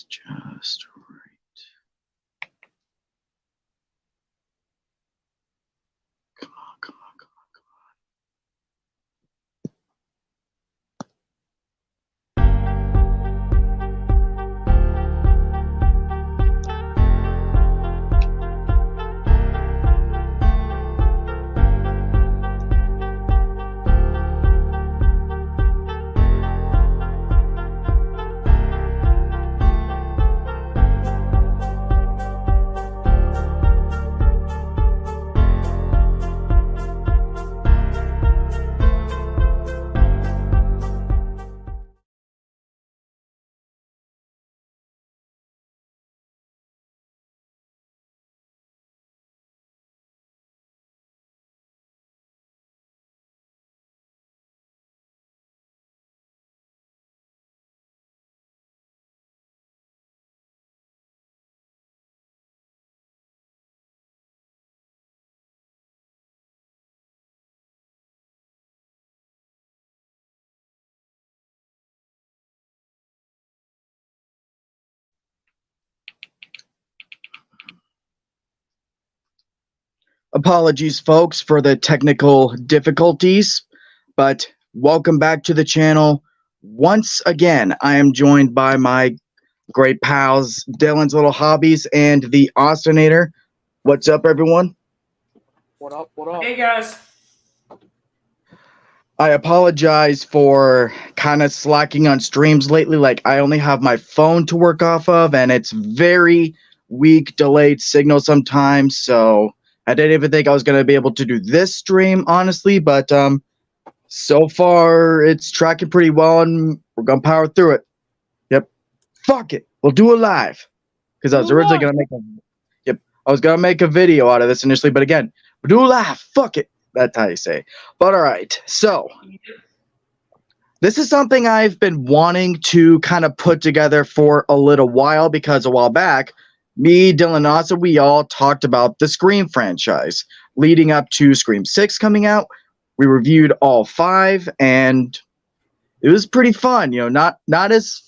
Just right. Come on, come on, come on, come on. Apologies, folks, for the technical difficulties, but welcome back to the channel. Once again, I am joined by my great pals, Dylan's Little Hobbies and the Austinator. What's up, everyone? What up, what up? Hey, guys. I apologize for kind of slacking on streams lately. Like, I only have my phone to work off of, and it's very weak, delayed signal sometimes, so I didn't even think I was going to be able to do this stream, honestly, but so far it's tracking pretty well, and we're going to power through it. Yep. Fuck it. We'll do it live. Because I was originally going to make a video out of this initially, but again, we'll do it live. Fuck it. That's how you say. But all right, so this is something I've been wanting to kind of put together for a little while, because a while back, me, Dylan, and Asa, we all talked about the Scream franchise leading up to Scream 6 coming out. We reviewed all 5, and it was pretty fun. You know, not as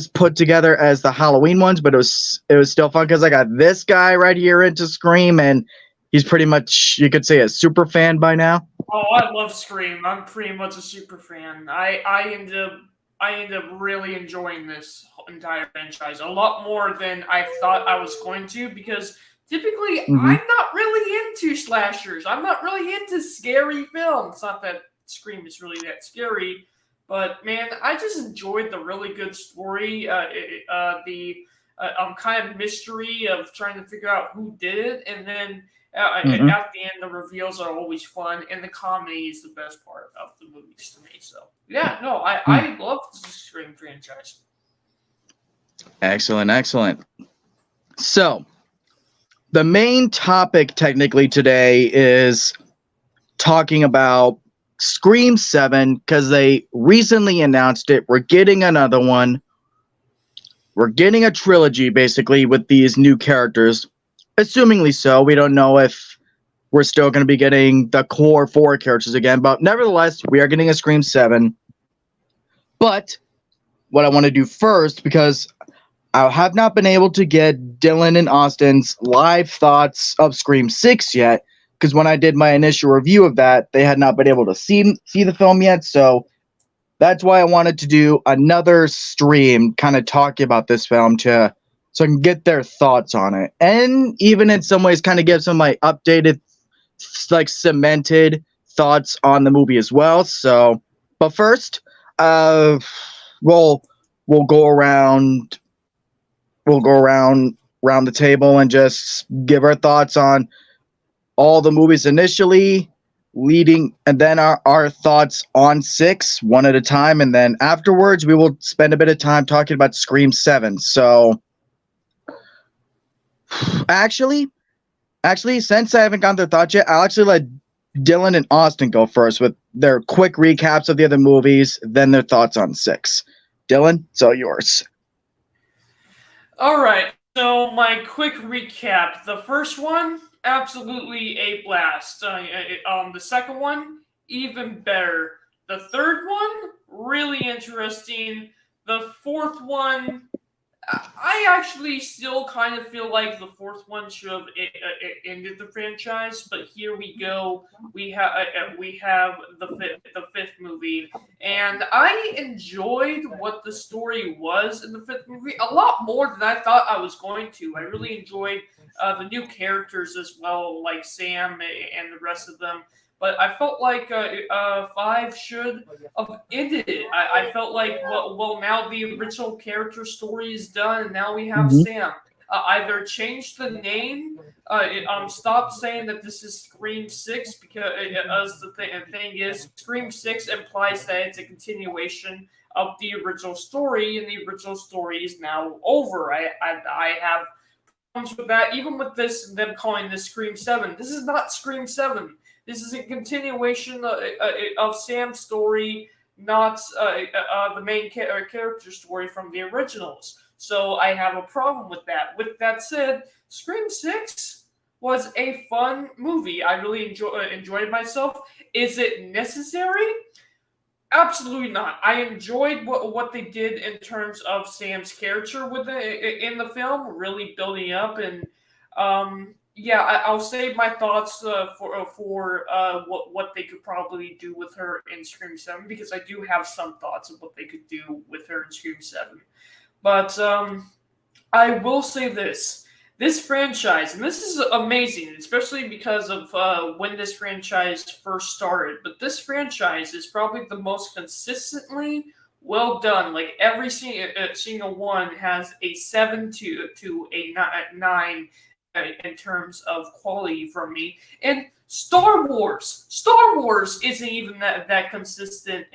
put together as the Halloween ones, but it was still fun because I got this guy right here into Scream, and he's pretty much, you could say, a super fan by now. Oh, I love Scream. I'm pretty much a super fan. I end up really enjoying this entire franchise a lot more than I thought I was going to, because typically I'm not really into slashers. I'm not really into scary films. Not that Scream is really that scary, but man, I just enjoyed the really good story. The kind of mystery of trying to figure out who did it, and then at the end, the reveals are always fun, and the comedy is the best part of the movies to me. So, yeah, no, I love the Scream franchise. Excellent, excellent. So, the main topic technically today is talking about Scream 7, because they recently announced it. We're getting another one. We're getting a trilogy, basically, with these new characters. Assumingly so. We don't know if we're still going to be getting the core 4 characters again, but nevertheless, we are getting a Scream 7. But what I want to do first, because I have not been able to get Dylan and Austin's live thoughts of Scream 6 yet, because when I did my initial review of that, they had not been able to see the film yet, so that's why I wanted to do another stream kind of talking about this film so I can get their thoughts on it. And even in some ways kind of give some of my updated, like, cemented thoughts on the movie as well. So, but first, we'll go around the table and just give our thoughts on all the movies initially, leading, and then our thoughts on 6 one at a time, and then afterwards we will spend a bit of time talking about Scream 7. So actually, since I haven't gotten their thoughts yet, I'll actually let Dylan and Austin go first with their quick recaps of the other movies, then their thoughts on 6. Dylan, it's all yours. All right, so my quick recap. The first one, absolutely a blast. The second one, even better. The third one, really interesting. The fourth one, I actually still kind of feel like the fourth one should have ended the franchise, but here we go. We have the fifth movie, and I enjoyed what the story was in the fifth movie a lot more than I thought I was going to. I really enjoyed the new characters as well, like Sam and the rest of them. But I felt like five should have ended it. I felt like, well, now the original character story is done, and now we have Sam. Either change the name, stop saying that this is Scream 6, because thing is, Scream 6 implies that it's a continuation of the original story, and the original story is now over. I have problems with that, even with them calling this Scream 7. This is not Scream 7. This is a continuation of Sam's story, not the main character story from the originals. So I have a problem with that. With that said, Scream 6 was a fun movie. I really enjoyed myself. Is it necessary? Absolutely not. I enjoyed what they did in terms of Sam's character in the film, really building up, and yeah, I'll save my thoughts for what they could probably do with her in Scream 7, because I do have some thoughts of what they could do with her in Scream 7. But I will say this. This franchise, and this is amazing, especially because of when this franchise first started, but this franchise is probably the most consistently well done. Like, every single one has a 7 to a 9 in terms of quality from me. And Star Wars isn't even that consistent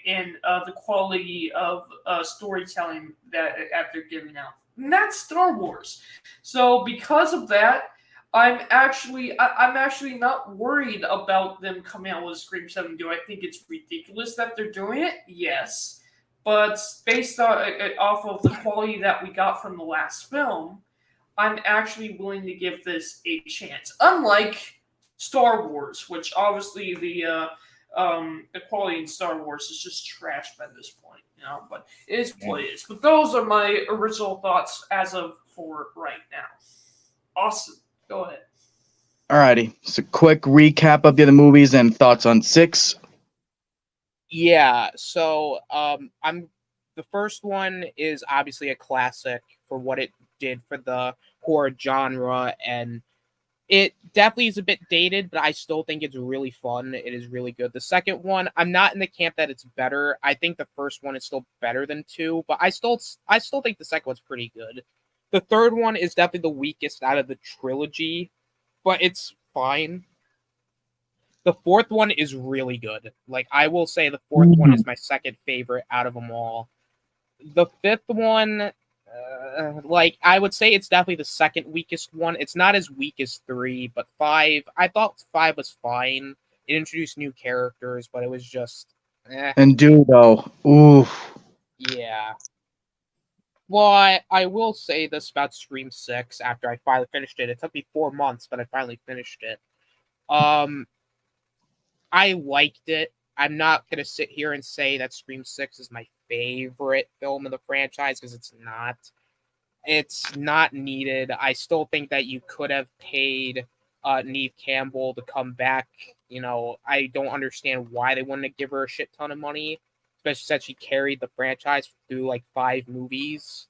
in the quality of storytelling that they're giving out. And that's Star Wars. So because of that, I'm actually not worried about them coming out with Scream 7. Do I think it's ridiculous that they're doing it? Yes. But based off of the quality that we got from the last film, I'm actually willing to give this a chance. Unlike Star Wars, which obviously the quality in Star Wars is just trash by this point, but it is what it is. But those are my original thoughts as of for right now. Awesome. Go ahead. Alrighty. So quick recap of the other movies and thoughts on 6. Yeah, so the first one is obviously a classic for what it did for the horror genre, and it definitely is a bit dated, but I still think it's really fun. It is really good. The second one, I'm not in the camp that it's better. I think the first one is still better than 2, but I still think the second one's pretty good. The third one is definitely the weakest out of the trilogy, but it's fine. The fourth one is really good. Like, I will say the fourth one is my second favorite out of them all. The fifth one, I would say it's definitely the second weakest one. It's not as weak as 3, but 5, I thought 5 was fine. It introduced new characters, but it was just, And though, oof. Yeah. Well, I will say this about Scream 6 after I finally finished it. It took me 4 months, but I finally finished it. I liked it. I'm not going to sit here and say that Scream 6 is my favorite film in the franchise, because it's not. It's not needed. I still think that you could have paid Neve Campbell to come back. I don't understand why they wanted to give her a shit ton of money, especially since she carried the franchise through 5 movies.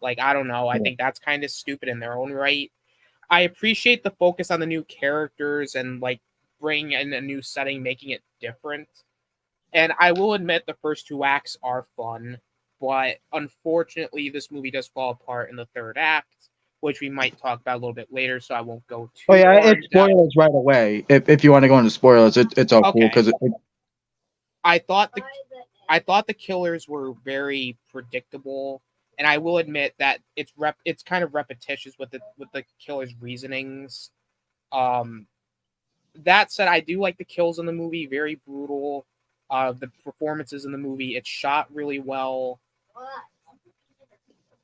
I don't know. I think that's kind of stupid in their own right. I appreciate the focus on the new characters and bring in a new setting, making it different. And I will admit the first 2 acts are fun, but unfortunately this movie does fall apart in the third act, which we might talk about a little bit later, so I won't go too yeah, far it's spoilers right away. If you want to go into spoilers, it's all cool, because I thought the killers were very predictable, and I will admit that it's kind of repetitious with the killers' reasonings. That said, I do like the kills in the movie, very brutal. The performances in the movie, it's shot really well.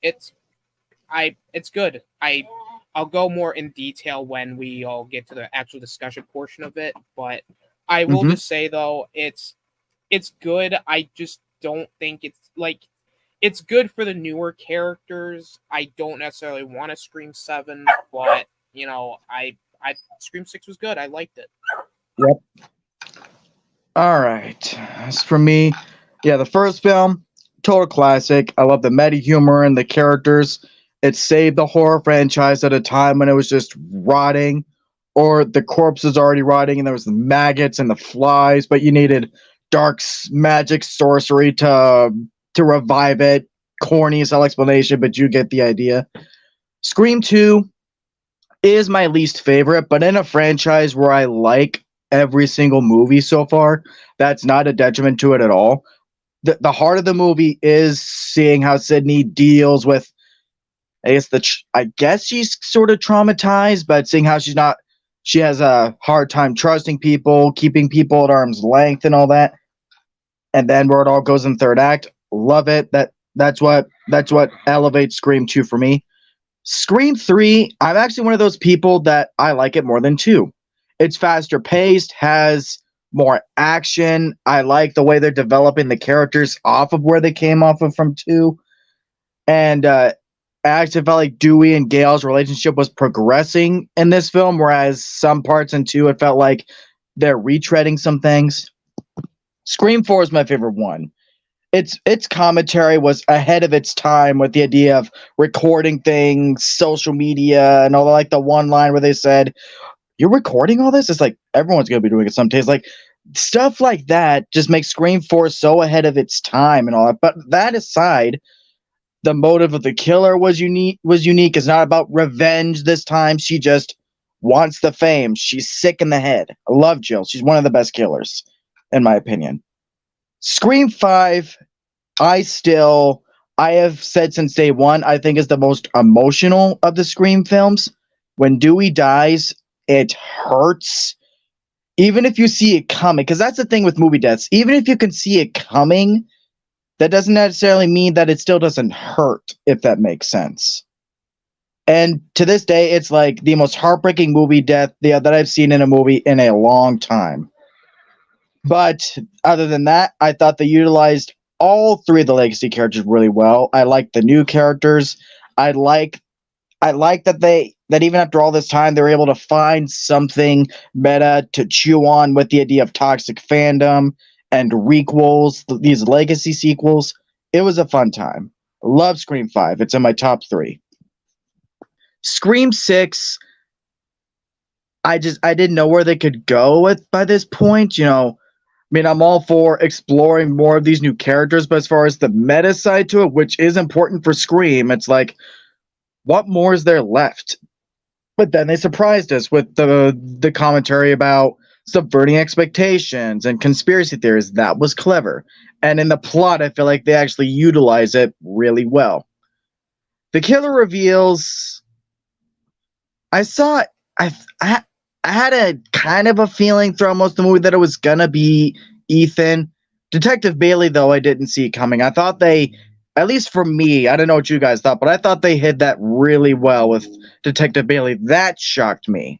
It's good. I'll go more in detail when we all get to the actual discussion portion of it, but I will just say though, it's good. I just don't think it's it's good for the newer characters. I don't necessarily want to Scream 7, but I Scream 6 was good. I liked it. All right. As for me, yeah, the first film, total classic. I love the meta humor and the characters. It saved the horror franchise at a time when it was just rotting, or the corpse was already rotting, and there was the maggots and the flies, but you needed magic sorcery to revive it. Corny as hell explanation, but you get the idea. Scream 2 is my least favorite, but in a franchise where I like every single movie so far, that's not a detriment to it at all. The heart of the movie is seeing how Sydney deals with, I guess she's sort of traumatized, but seeing how she has a hard time trusting people, keeping people at arm's length and all that. And then where it all goes in third act, love it. That's what elevates Scream 2 for me. Scream 3, I'm actually one of those people that I like it more than 2. It's faster paced, has more action. I like the way they're developing the characters off of where they came off of from 2. And I actually felt like Dewey and Gail's relationship was progressing in this film, whereas some parts in 2, it felt like they're retreading some things. Scream 4 is my favorite one. Its commentary was ahead of its time with the idea of recording things, social media, and all like the one line where they said, "You're recording all this?" It's like everyone's gonna be doing it someday. It's like stuff like that just makes Scream 4 so ahead of its time and all that. But that aside, the motive of the killer was unique. It's not about revenge this time. She just wants the fame. She's sick in the head. I love Jill. She's one of the best killers, in my opinion. Scream 5, I have said since day one, I think is the most emotional of the Scream films. When Dewey dies, it hurts. Even if you see it coming, because that's the thing with movie deaths. Even if you can see it coming, that doesn't necessarily mean that it still doesn't hurt, if that makes sense. And to this day, it's like the most heartbreaking movie death that I've seen in a movie in a long time. But other than that, I thought they utilized all 3 of the legacy characters really well. I like the new characters. I like that even after all this time, they're able to find something meta to chew on with the idea of toxic fandom and requels, these legacy sequels. It was a fun time. Love Scream 5. It's in my top 3. Scream 6, I didn't know where they could go with by this point. I'm all for exploring more of these new characters, but as far as the meta side to it, which is important for Scream, it's like, what more is there left? But then they surprised us with the commentary about subverting expectations and conspiracy theories. That was clever. And in the plot, I feel like they actually utilize it really well. The killer reveals, I had a kind of a feeling throughout most of the movie that it was gonna be Ethan. Detective Bailey, though, I didn't see coming. I thought they, at least for me, I don't know what you guys thought, but I thought they hid that really well with Detective Bailey. That shocked me.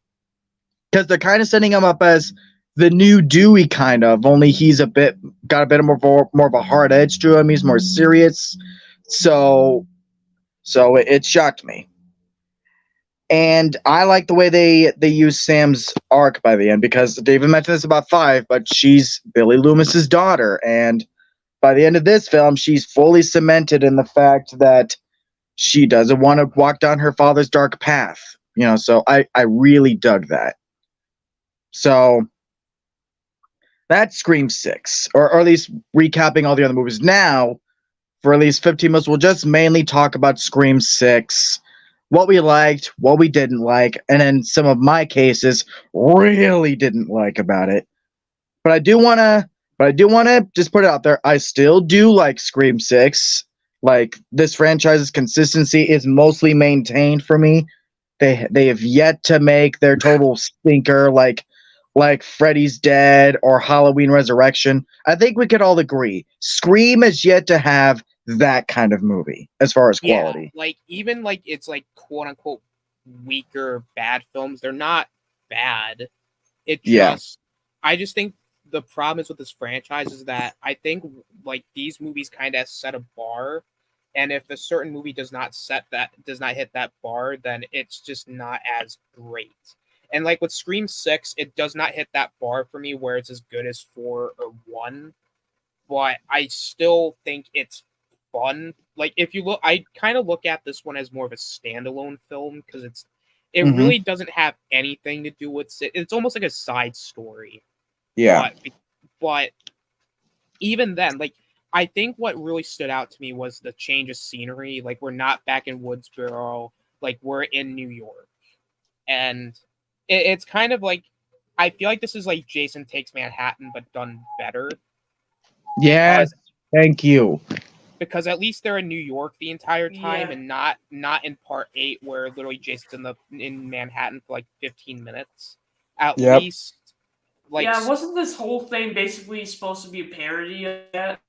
Because they're kind of setting him up as the new Dewey, kind of, only he's got a bit more of a hard edge to him. He's more serious. So it shocked me. And I like the way they use Sam's arc by the end, because David mentioned this about 5, but she's Billy Loomis's daughter, and by the end of this film, she's fully cemented in the fact that she doesn't want to walk down her father's dark path. So I really dug that. So that's Scream 6, or at least recapping all the other movies. Now, for at least 15 minutes, we'll just mainly talk about Scream 6. What we liked, what we didn't like, and in some of my cases, really didn't like about it. But I do want to just put it out there. I still do like Scream 6. Like, this franchise's consistency is mostly maintained for me. They have yet to make their total stinker like Freddy's Dead or Halloween Resurrection. I think we could all agree Scream is yet to have that kind of movie as far as quality. Yeah, even it's quote unquote weaker bad films, they're not bad. I just think the problem is with this franchise is that I think these movies kind of set a bar And if a certain movie does not hit that bar, then it's just not as great. And like with Scream 6, it does not hit that bar for me where it's as good as 4 or 1. But I still think it's fun. Like if you look, I kind of look at this one as more of a standalone film because it really doesn't have anything to do with it. It's almost like a side story. Yeah. But even then, like I think what really stood out to me was the change of scenery. Like we're not back in Woodsboro, like we're in New York, and it's kind of like I feel like this is like Jason Takes Manhattan but done better. Yes. Thank you. Because at least they're in New York the entire time, Yeah. and not in part 8 where literally Jason's in Manhattan for like 15 minutes. At least, like yeah, wasn't this whole thing basically supposed to be a parody of that?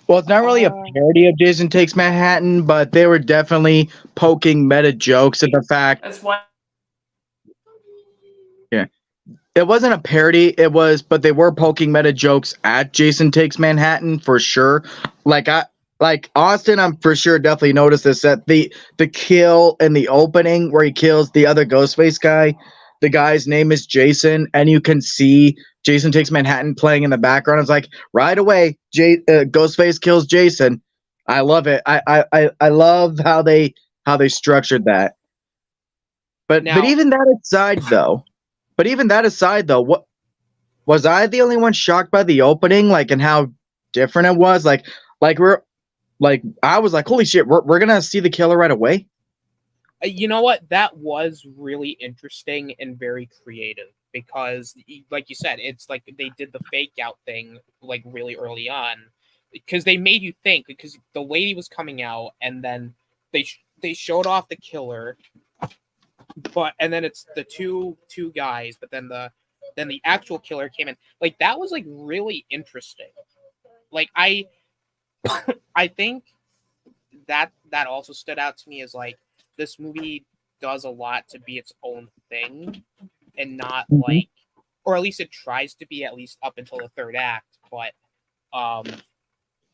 Well, it's not really a parody of Jason Takes Manhattan, but they were definitely poking meta jokes at the fact. That's why. Yeah. It wasn't a parody, but they were poking meta jokes at Jason Takes Manhattan for sure. Like Austin, I'm for sure definitely noticed this, that the kill in the opening where he kills the other Ghostface guy, the guy's name is Jason, and you can see Jason Takes Manhattan playing in the background. It's like right away, Ghostface kills Jason. I love it. I love how they structured that. But even that aside though, what was I the only one shocked by the opening, like, and how different it was? Like I was like, holy shit, we're gonna see the killer right away. You know what? That was really interesting and very creative because, like you said, it's like they did the fake out thing like really early on because they made you think because the lady was coming out and then they showed off the killer, and then it's the two guys, but then the actual killer came in. Like that was like really interesting. Like I think that also stood out to me as like this movie does a lot to be its own thing and not like, or at least it tries to be, at least up until the third act. But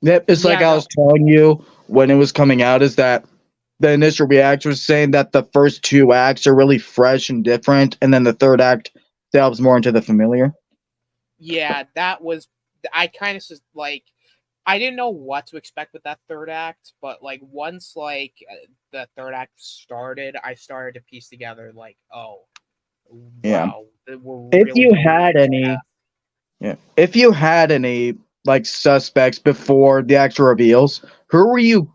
it's like I was telling you when it was coming out, is that the initial reaction was saying that the first 2 acts are really fresh and different, and then the third act delves more into the familiar. Yeah, that was, I kind of just like, I didn't know what to expect with that third act, but like once like the third act started, I started to piece together like, oh, wow. If you had any like suspects before the actual reveals, who were you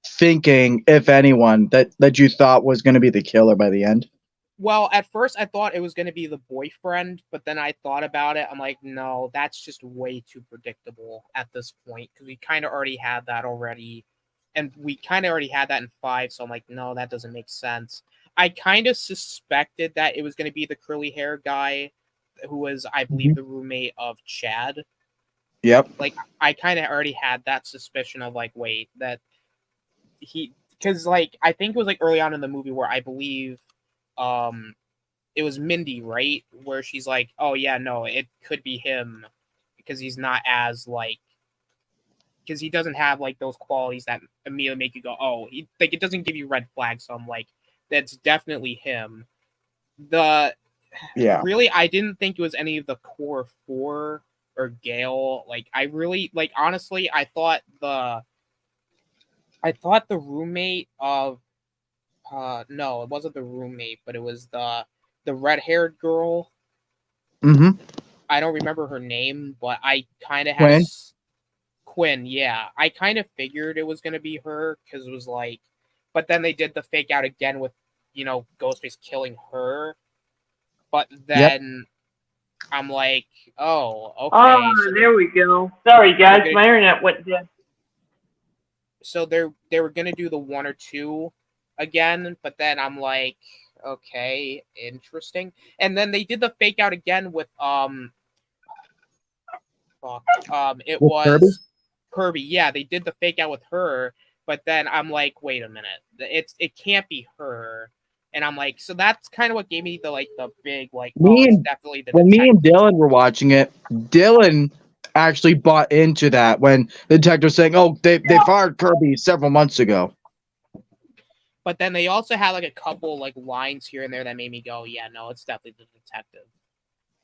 thinking, if anyone, that you thought was going to be the killer by the end? Well, at first I thought it was going to be the boyfriend, but then I thought about it. I'm like, no, that's just way too predictable at this point because we kind of already had that already. And we kind of already had that in 5, so I'm like, no, that doesn't make sense. I kind of suspected that it was going to be the curly hair guy who was, I believe, the roommate of Chad. Yep. Like, I kind of already had that suspicion of, like, wait, that because, like, I think it was, like, early on in the movie where I believe it was Mindy, right? Where she's like, oh, yeah, no, it could be him because he's not as, like, because he doesn't have, like, those qualities that immediately make you go, oh, like, it doesn't give you red flags, so I'm like, that's definitely him. Really, I didn't think it was any of the core 4 or Gale. Like, I really, like, honestly, I thought the roommate of, no, it wasn't the roommate, but it was the red-haired girl. I don't remember her name, but I kind of had Quinn, yeah. I kind of figured it was going to be her because it was like, but then they did the fake out again with, you know, Ghostface killing her. But then I'm like, oh, okay. Oh, so there we go. Sorry, guys, my internet went dead. So they were going to do the 1 or 2 again, but then I'm like, okay, interesting. And then they did the fake out again with it was Kirby. Yeah, they did the fake out with her, but then I'm like, wait a minute, it can't be her. And I'm like, so that's kind of what gave me the big, like, me and definitely the when me and Dylan were watching it, Dylan actually bought into that when the detective's saying, "Oh, they fired Kirby several months ago." But then they also had like a couple like lines here and there that made me go, yeah, no, it's definitely the detective.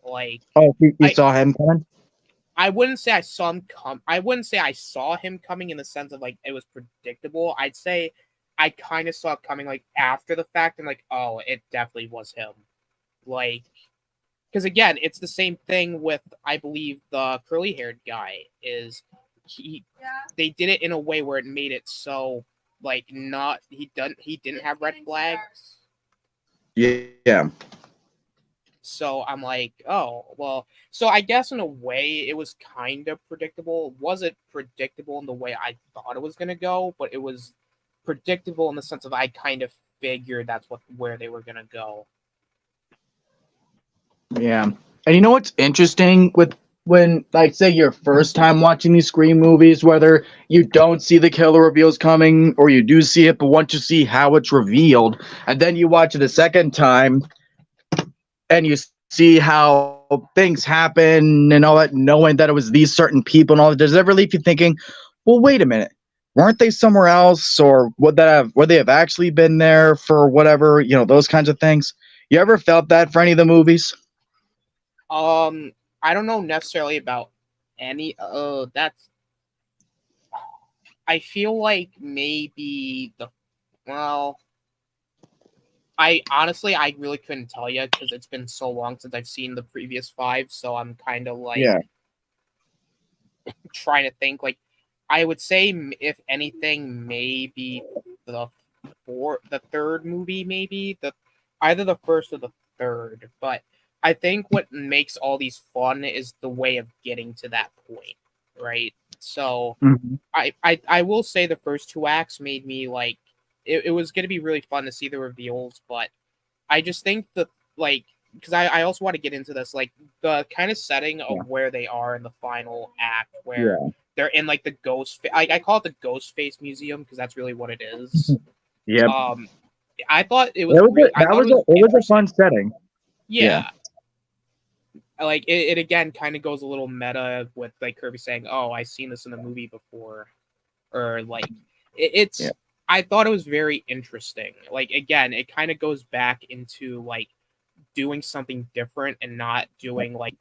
Like, Oh, you I- saw him coming? I wouldn't say I saw him come. I wouldn't say I saw him coming in the sense of like it was predictable. I'd say I kind of saw it coming like after the fact and like, oh, it definitely was him. Like, because again, it's the same thing with I believe the curly haired guy is they did it in a way where it made it so like not he didn't have red flags. Yeah. So I'm like, oh, well, so I guess in a way it was kind of predictable. Was it predictable in the way I thought it was going to go? But it was predictable in the sense of I kind of figured that's where they were going to go. Yeah. And you know what's interesting with when, like, say your first time watching these Scream movies, whether you don't see the killer reveals coming or you do see it, but once you see how it's revealed, and then you watch it a second time and you see how things happen and all that, knowing that it was these certain people and all that, does it ever leave you thinking, well, wait a minute, weren't they somewhere else, or would they have actually been there for whatever, those kinds of things? You ever felt that for any of the movies? I don't know necessarily about any. That's. I feel like maybe I honestly, I really couldn't tell you because it's been so long since I've seen the previous 5, so I'm kind of like trying to think. Like, I would say, if anything, maybe the third movie, maybe either the first or the third. But I think what makes all these fun is the way of getting to that point, right? So I will say the first 2 acts made me like. It was going to be really fun to see the reveals, but I just think because I also want to get into this, like the kind of setting of where they are in the final act, where they're in like the ghost, I call it the Ghost Face Museum because that's really what it is. Yep. I thought it was a fun setting. Yeah. Like it again kind of goes a little meta with like Kirby saying, "Oh, I've seen this in a movie before," or like it's. Yeah. I thought it was very interesting. Like, again, it kind of goes back into, like, doing something different and not doing, like,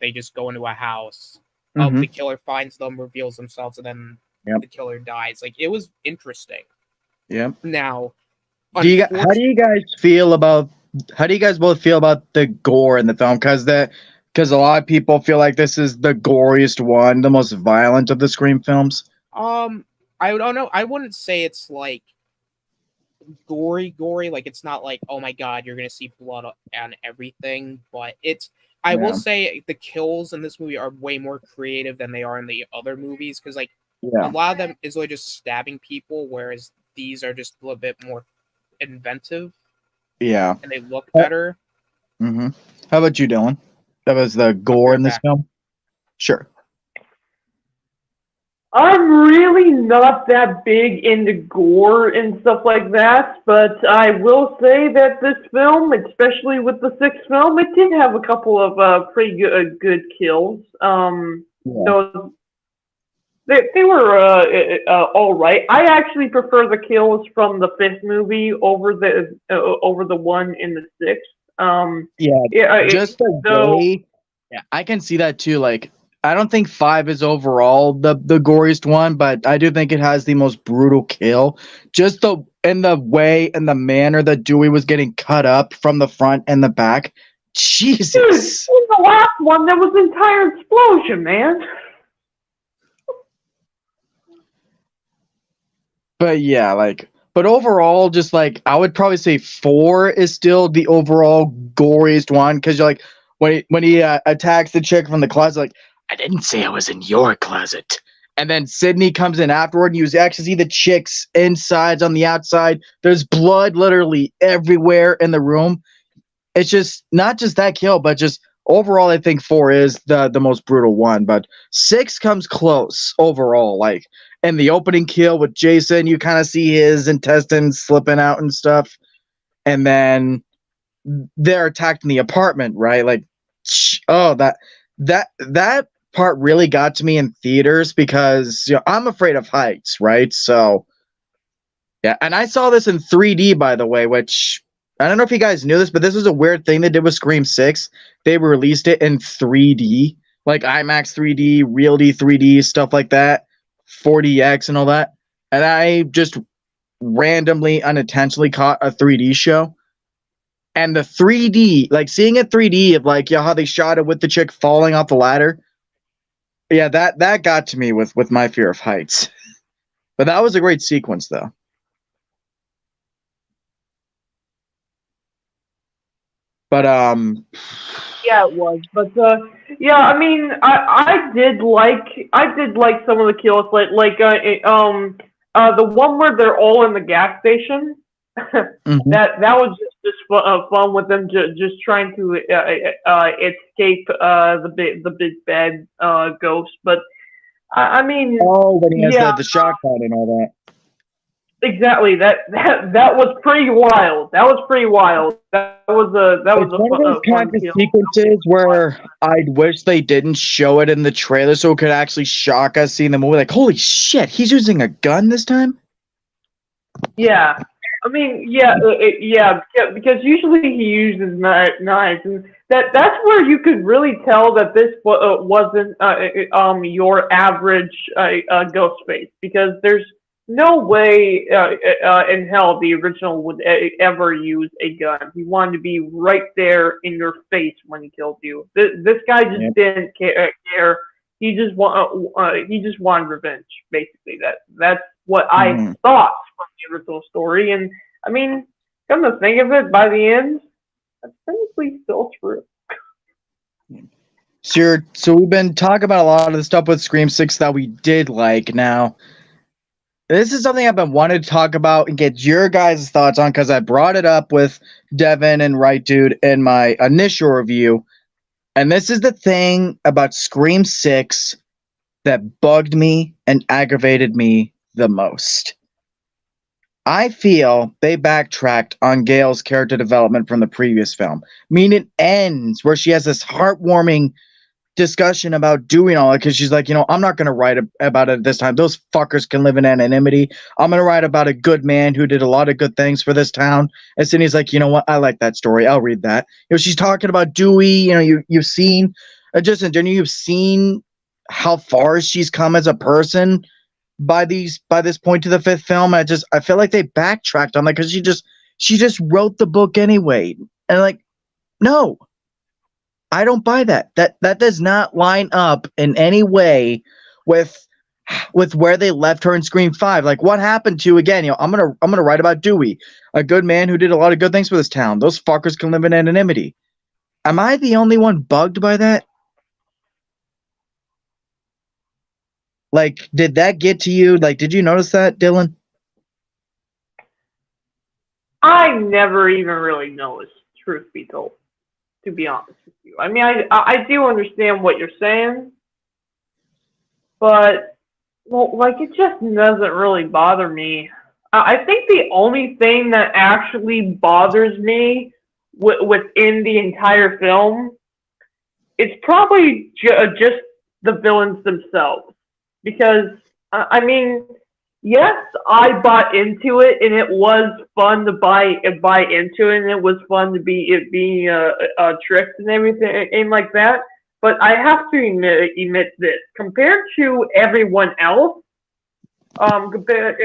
they just go into a house. The killer finds them, reveals themselves, and then the killer dies. Like, it was interesting. Yeah. Now, how do you guys both feel about the gore in the film? Because a lot of people feel like this is the goriest one, the most violent of the Scream films. I don't know. I wouldn't say it's like gory. Like it's not like, oh my god, you're gonna see blood and everything. But I will say the kills in this movie are way more creative than they are in the other movies because like a lot of them is really just stabbing people, whereas these are just a little bit more inventive. Yeah, and they look better. How about you, Dylan? That was the gore in this film. Sure. I'm really not that big into gore and stuff like that, but I will say that this film, especially with the 6th film, it did have a couple of pretty good kills. So they were all right. I actually prefer the kills from the 5th movie over the one in the 6th. I can see that too. Like, I don't think 5 is overall the goriest one, but I do think it has the most brutal kill. Just in the way and the manner that Dewey was getting cut up from the front and the back. Jesus. Dude, in the last one, there was an entire explosion, man. But yeah, but overall, just like, I would probably say 4 is still the overall goriest one. Cause you're like, when he attacks the chick from the closet, like, I didn't say I was in your closet. And then Sydney comes in afterward, and you actually see the chick's insides on the outside. There's blood literally everywhere in the room. It's just not just that kill, but just overall, I think 4 is the most brutal one. But 6 comes close overall. Like, in the opening kill with Jason, you kind of see his intestines slipping out and stuff. And then they're attacked in the apartment, right? Like, that part really got to me in theaters because I'm afraid of heights, right? So yeah, and I saw this in 3D, by the way, which I don't know if you guys knew this, but this was a weird thing they did with Scream 6. They released it in 3D, like IMAX 3D, Realty 3D, stuff like that, 4DX and all that. And I just randomly, unintentionally caught a 3D show. And the 3D, like seeing it 3D of like, how they shot it with the chick falling off the ladder. Yeah, that got to me with my fear of heights. But that was a great sequence, though. But Yeah, it was. But yeah, I mean, I did like some of the kills, the one where they're all in the gas station. That was just fun with them just trying to escape the big bad ghost. But I mean, when he has yeah, the shotgun and all that. exactly. That was pretty wild. That was pretty wild. That was One of those fun kinds of kill. sequences where I'd wish they didn't show it in the trailer so it could actually shock us seeing the movie. Like, holy shit, he's using a gun this time? Yeah, I mean, because usually he uses knives, and that's where you could really tell that this wasn't your average ghost face, because there's no way in hell the original would ever use a gun. He wanted to be right there in your face when he killed you. This guy just didn't care. He just wanted revenge. Basically, that's what I thought from the original story. And I mean, come to think of it, by the end, that's technically still true. So we've been talking about a lot of the stuff with Scream 6 that we did like. Now, this is something I've been wanting to talk about and get your guys' thoughts on, because I brought it up with Devin and Right Dude in my initial review. And this is the thing about Scream 6 that bugged me and aggravated me the most. I feel they backtracked on Gail's character development from the previous film. I mean, it ends where she has this heartwarming discussion about doing all it, because she's like, I'm not going to write about it this time. Those fuckers can live in anonymity. I'm going to write about a good man who did a lot of good things for this town. And Sydney's like, you know what? I like that story. I'll read that. She's talking about Dewey. You've seen, just in general, you've seen how far she's come as a person by this point to the fifth film. I feel like they backtracked on that, because she just wrote the book anyway. And like, no, I don't buy that. That does not line up in any way with where they left her in Scream 5. Like, what happened to, again, I'm gonna write about Dewey, a good man who did a lot of good things for this town. Those fuckers can live in anonymity. Am I the only one bugged by that? Like, did that get to you? Like, did you notice that, Dylan? I never even really noticed, truth be told, to be honest with you. I mean, I do understand what you're saying, but, it just doesn't really bother me. I think the only thing that actually bothers me within the entire film is probably just the villains themselves. Because, I mean, yes, I bought into it, and it was fun to buy into it, and it was fun to being tricked and everything and like that. But I have to admit this: compared to everyone else, compared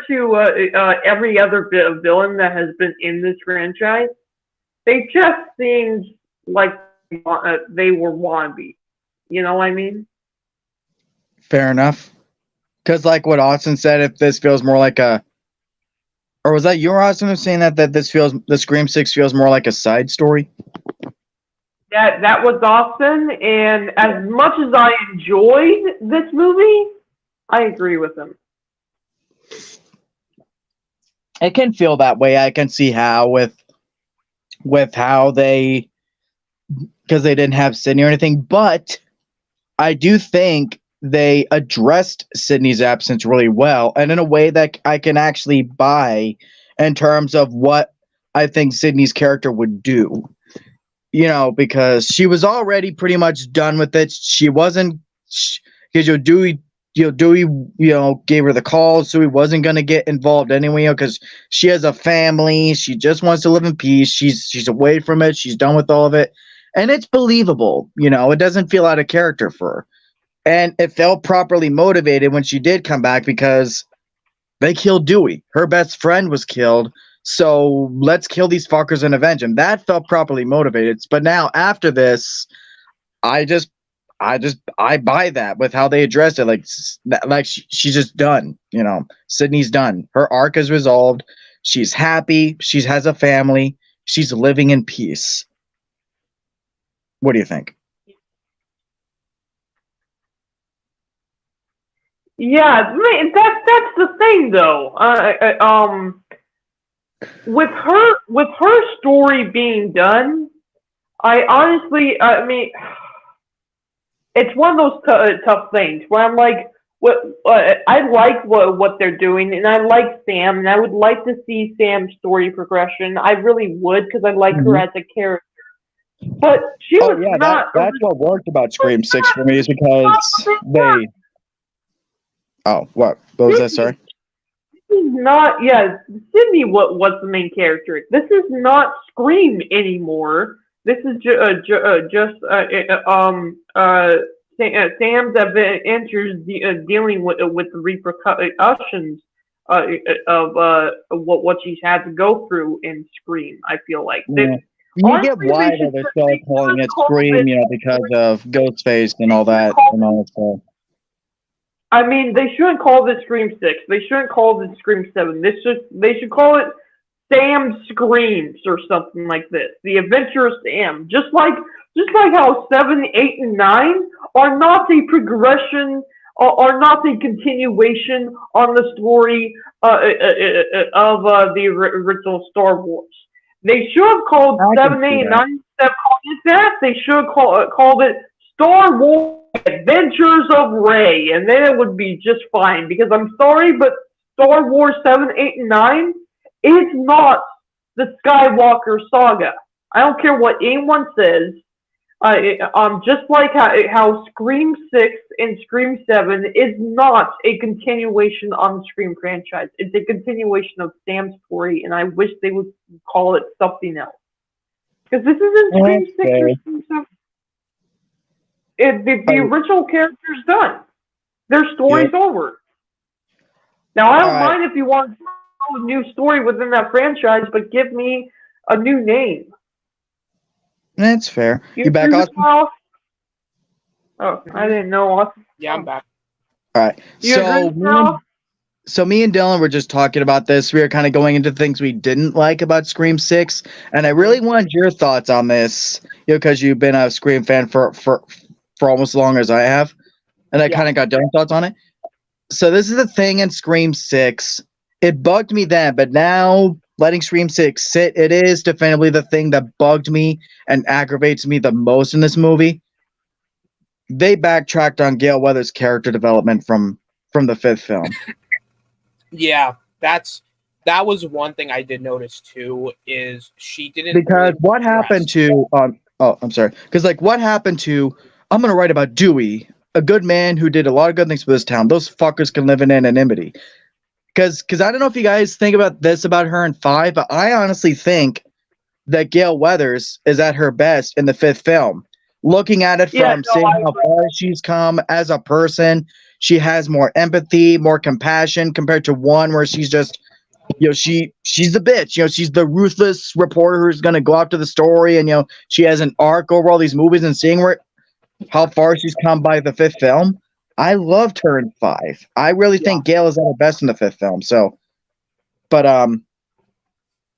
to every other villain that has been in this franchise, they just seemed like they were wannabes. You know what I mean? Fair enough. Because like what Austin said, if this feels more like a... Or was that you, Austin, who's saying that the Scream 6 feels more like a side story? That was Austin, and as much as I enjoyed this movie, I agree with him. It can feel that way. I can see how with how they... Because they didn't have Sydney or anything, but I do think they addressed Sydney's absence really well, and in a way that I can actually buy in terms of what I think Sydney's character would do. Because she was already pretty much done with it. She wasn't because Dewey gave her the call, so he wasn't gonna get involved anyway, because she has a family. She just wants to live in peace. She's away from it. She's done with all of it, and it's believable. It doesn't feel out of character for her, and it felt properly motivated when she did come back because they killed Dewey. Her best friend was killed. So let's kill these fuckers and avenge him. That felt properly motivated. But now after this, I buy that with how they addressed it. Like she's just done. Sydney's done. Her arc is resolved. She's happy. She has a family. She's living in peace. What do you think? Yeah, that's the thing though. With her story being done, I mean, it's one of those tough things where I'm like, I like what they're doing, and I like Sam, and I would like to see Sam's story progression. I really would, because I like her as a character. But she was not. That's what worked about Scream 6 for me, is because they. Oh, what was that? Sorry. This is not. Sydney was the main character. This is not Scream anymore. This is just Sam's adventures dealing with the repercussions of what she's had to go through in Scream. I feel like. Yeah. You get why they're still calling it Scream, because of Ghostface and all that stuff. I mean, they shouldn't call this Scream 6. They shouldn't call this Scream 7. They should call it Sam Screams or something like this. The Adventure of Sam. Just like how 7, 8, and 9 are not a progression or not a continuation on the story of the original Star Wars. They should have called 7, 8, and 9 instead of calling it that. They should have called it Star Wars Adventures of Rey, and then it would be just fine. Because I'm sorry, but Star Wars 7, 8, and 9 is not the Skywalker saga. I don't care what anyone says. Just like how Scream 6 and Scream 7 is not a continuation on the Scream franchise. It's a continuation of Sam's story, and I wish they would call it something else. Because this isn't Scream 6 or Scream 7. The original character's done. Their story's over. Now, I don't mind if you want to tell a new story within that franchise, but give me a new name. That's fair. You back, Austin? Oh, I didn't know, Austin. Yeah, I'm back. All right. So me and Dylan were just talking about this. We were kind of going into things we didn't like about Scream 6, and I really wanted your thoughts on this, because you've been a Scream fan for almost as long as I have, and I kind of got Dylan's thoughts on it. So this is the thing in Scream 6. It bugged me then, but now letting Scream 6 sit, it is definitively the thing that bugged me and aggravates me the most in this movie. They backtracked on Gale Weathers' character development from the 5th film. Yeah, that was one thing I did notice too, is she didn't. Because what happened to what happened to, I'm going to write about Dewey, a good man who did a lot of good things for this town. Those fuckers can live in anonymity. Because I don't know if you guys think about this about her in 5, but I honestly think that Gale Weathers is at her best in the 5th film. Looking at it from seeing how far she's come as a person, she has more empathy, more compassion compared to 1 where she's just, she's the bitch. She's the ruthless reporter who's going to go after the story, and, she has an arc over all these movies, and seeing how far she's come by the 5th film. I loved her in 5. I really think Gale is at her best in the 5th film. So, but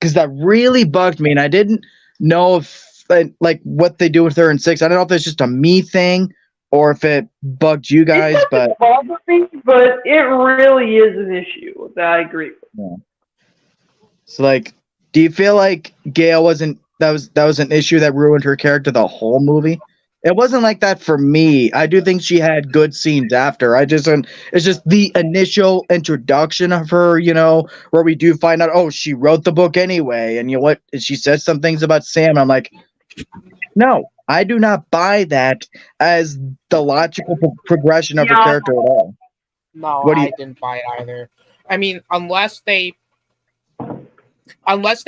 because that really bugged me, and I didn't know if what they do with her in 6. I don't know if it's just a me thing or if it bugged you guys. But bother me, but it really is an issue that I agree with. Yeah. So, do you feel like Gale wasn't that was an issue that ruined her character the whole movie? It wasn't like that for me. I do think she had good scenes after. It's just the initial introduction of her, where we do find out, she wrote the book anyway. And she says some things about Sam. I'm like, no, I do not buy that as the logical progression of her Yeah. character at all. No, What do you? I didn't buy it either. I mean, unless they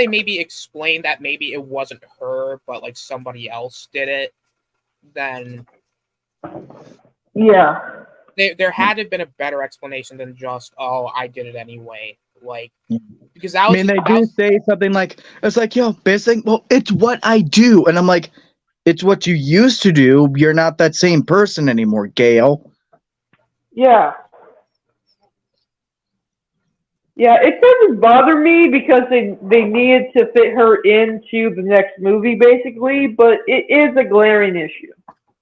maybe explain that maybe it wasn't her, but like somebody else did it, then Yeah. there had to have been a better explanation than just, oh, I did it anyway. Like, because I mean, they do say something like, "It's like, yo, basically, well, it's what I do," and I'm like, "It's what you used to do. You're not that same person anymore, Gail." Yeah. Yeah, it doesn't bother me because they needed to fit her into the next movie, basically, but it is a glaring issue.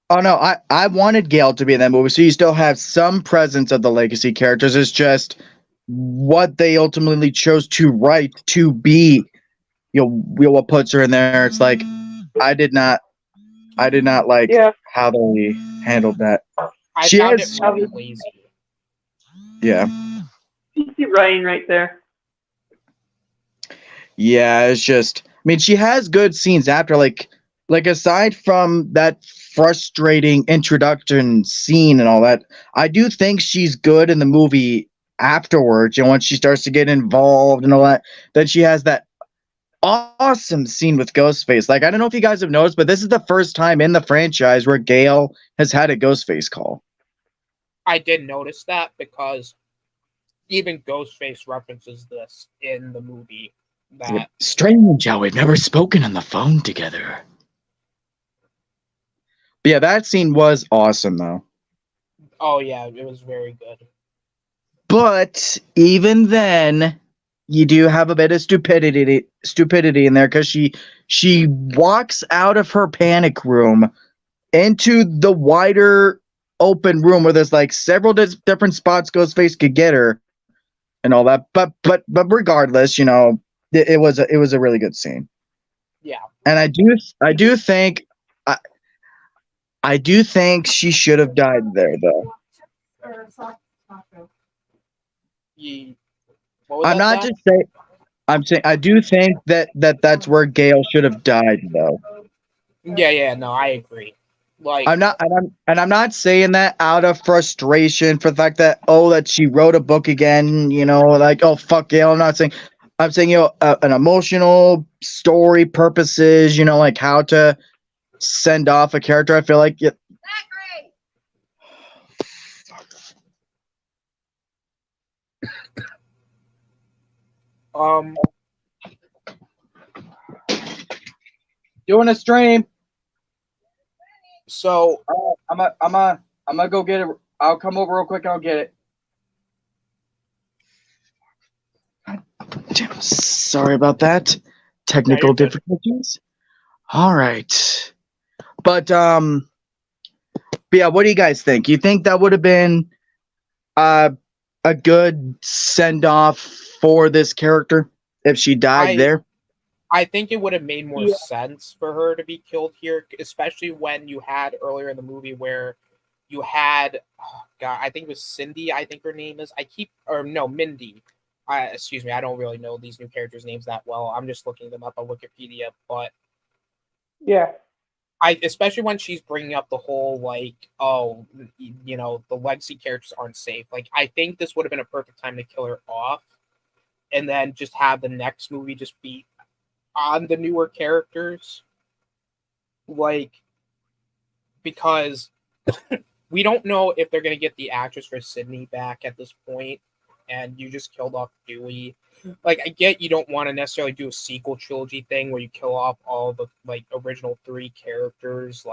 Oh no, I wanted Gail to be in that movie, so you still have some presence of the legacy characters. It's just what they ultimately chose to write to be, what puts her in there. It's like I did not like Yeah. how they handled that. I She found has, it really lazy. yeah, You see Ryan right there. yeah. It's just, I mean, she has good scenes after, like aside from that frustrating introduction scene and all that. I do think she's good in the movie afterwards. Once she starts to get involved and all that, then she has that awesome scene with Ghostface. Like, I don't know if you guys have noticed, but this is the first time in the franchise where Gale has had a Ghostface call. I did notice that because even Ghostface references this in the movie. That Strange how we've never spoken on the phone together. But yeah, that scene was awesome though. Oh yeah, it was very good. But even then, you do have a bit of stupidity in there because she walks out of her panic room into the wider open room where there's like several different spots Ghostface could get her and all that. But regardless, it was a really good scene. Yeah. And I do think I do think she should have died there though. I'm not just saying. I'm saying I do think that's where Gale should have died though. Yeah, no, I agree. Like, I'm not saying that out of frustration for the fact that that she wrote a book again, like, oh fuck Gale. I'm saying an emotional story purposes, like how to send off a character. I feel like doing a stream. So I'm gonna go get it. I'll come over real quick and I'll get it. Damn, sorry about that. Technical difficulties. All right. But yeah, what do you guys think? You think that would have been a good send off for this character if she died there? I think it would have made more sense for her to be killed here, especially when you had earlier in the movie where you had, I think it was Cindy, I think her name is. Mindy. Excuse me, I don't really know these new characters' names that well. I'm just looking them up on Wikipedia, but yeah, especially when she's bringing up the whole the legacy characters aren't safe. Like, I think this would have been a perfect time to kill her off, and then just have the next movie just be on the newer characters, because we don't know if they're going to get the actress for Sydney back at this point, and you just killed off Dewey. Like, I get you don't want to necessarily do a sequel trilogy thing where you kill off all the original 3 characters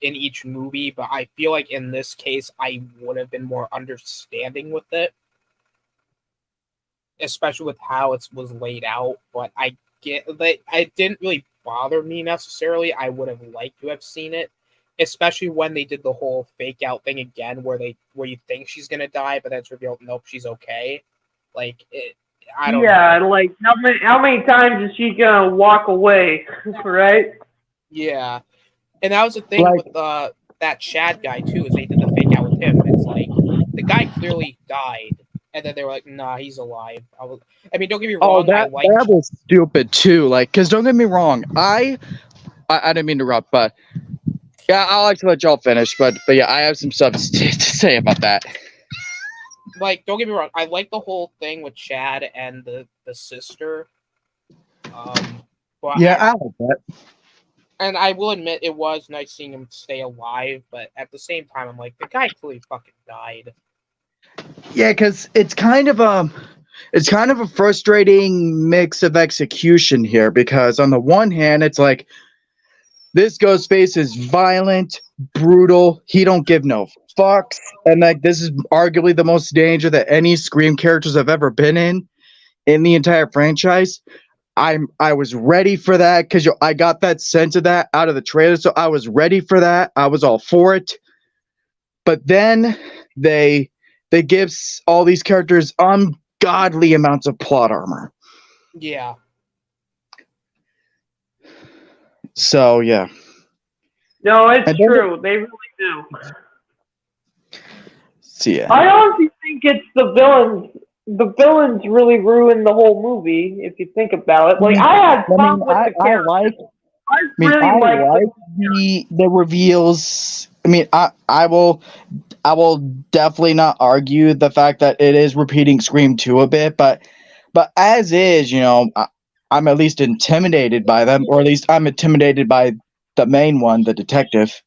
in each movie, but I feel like in this case I would have been more understanding with it, especially with how it was laid out. But I get that it didn't really bother me necessarily. I would have liked to have seen it, especially when they did the whole fake out thing again, where you think she's gonna die, but then it's revealed nope, she's okay. I don't know. Yeah, like how many times is she gonna walk away, right? Yeah, and that was the thing with that Chad guy too, is they did the fake out with him. It's like the guy clearly died, and then they were like, "Nah, he's alive." I mean, don't get me wrong. That was stupid too. Like, because don't get me wrong, I I didn't mean to interrupt, but yeah, I'll actually let y'all finish. But yeah, I have some stuff to say about that. Like, don't get me wrong, I like the whole thing with Chad and the sister. But Yeah, I like that. and I will admit it was nice seeing him stay alive, but at the same time, I'm like, the guy clearly fucking died. Yeah, because it's kind of a frustrating mix of execution here. Because on the one hand, it's like this Ghostface is violent, brutal. He don't give no fucks, and like this is arguably the most danger that any Scream characters have ever been in the entire franchise. I was ready for that because I got that sense of that out of the trailer, so I was ready for that. I was all for it. But then they give all these characters ungodly amounts of plot armor. Yeah. So yeah. No, it's true. They really do. So, yeah. I honestly think it's the villains. The villains really ruined the whole movie, if you think about it. Like, I had fun with the characters. I like the reveals. I mean, I will definitely not argue the fact that it is repeating Scream 2 a bit, but as is, you know, I'm at least intimidated by them, or at least I'm intimidated by the main one, the detective.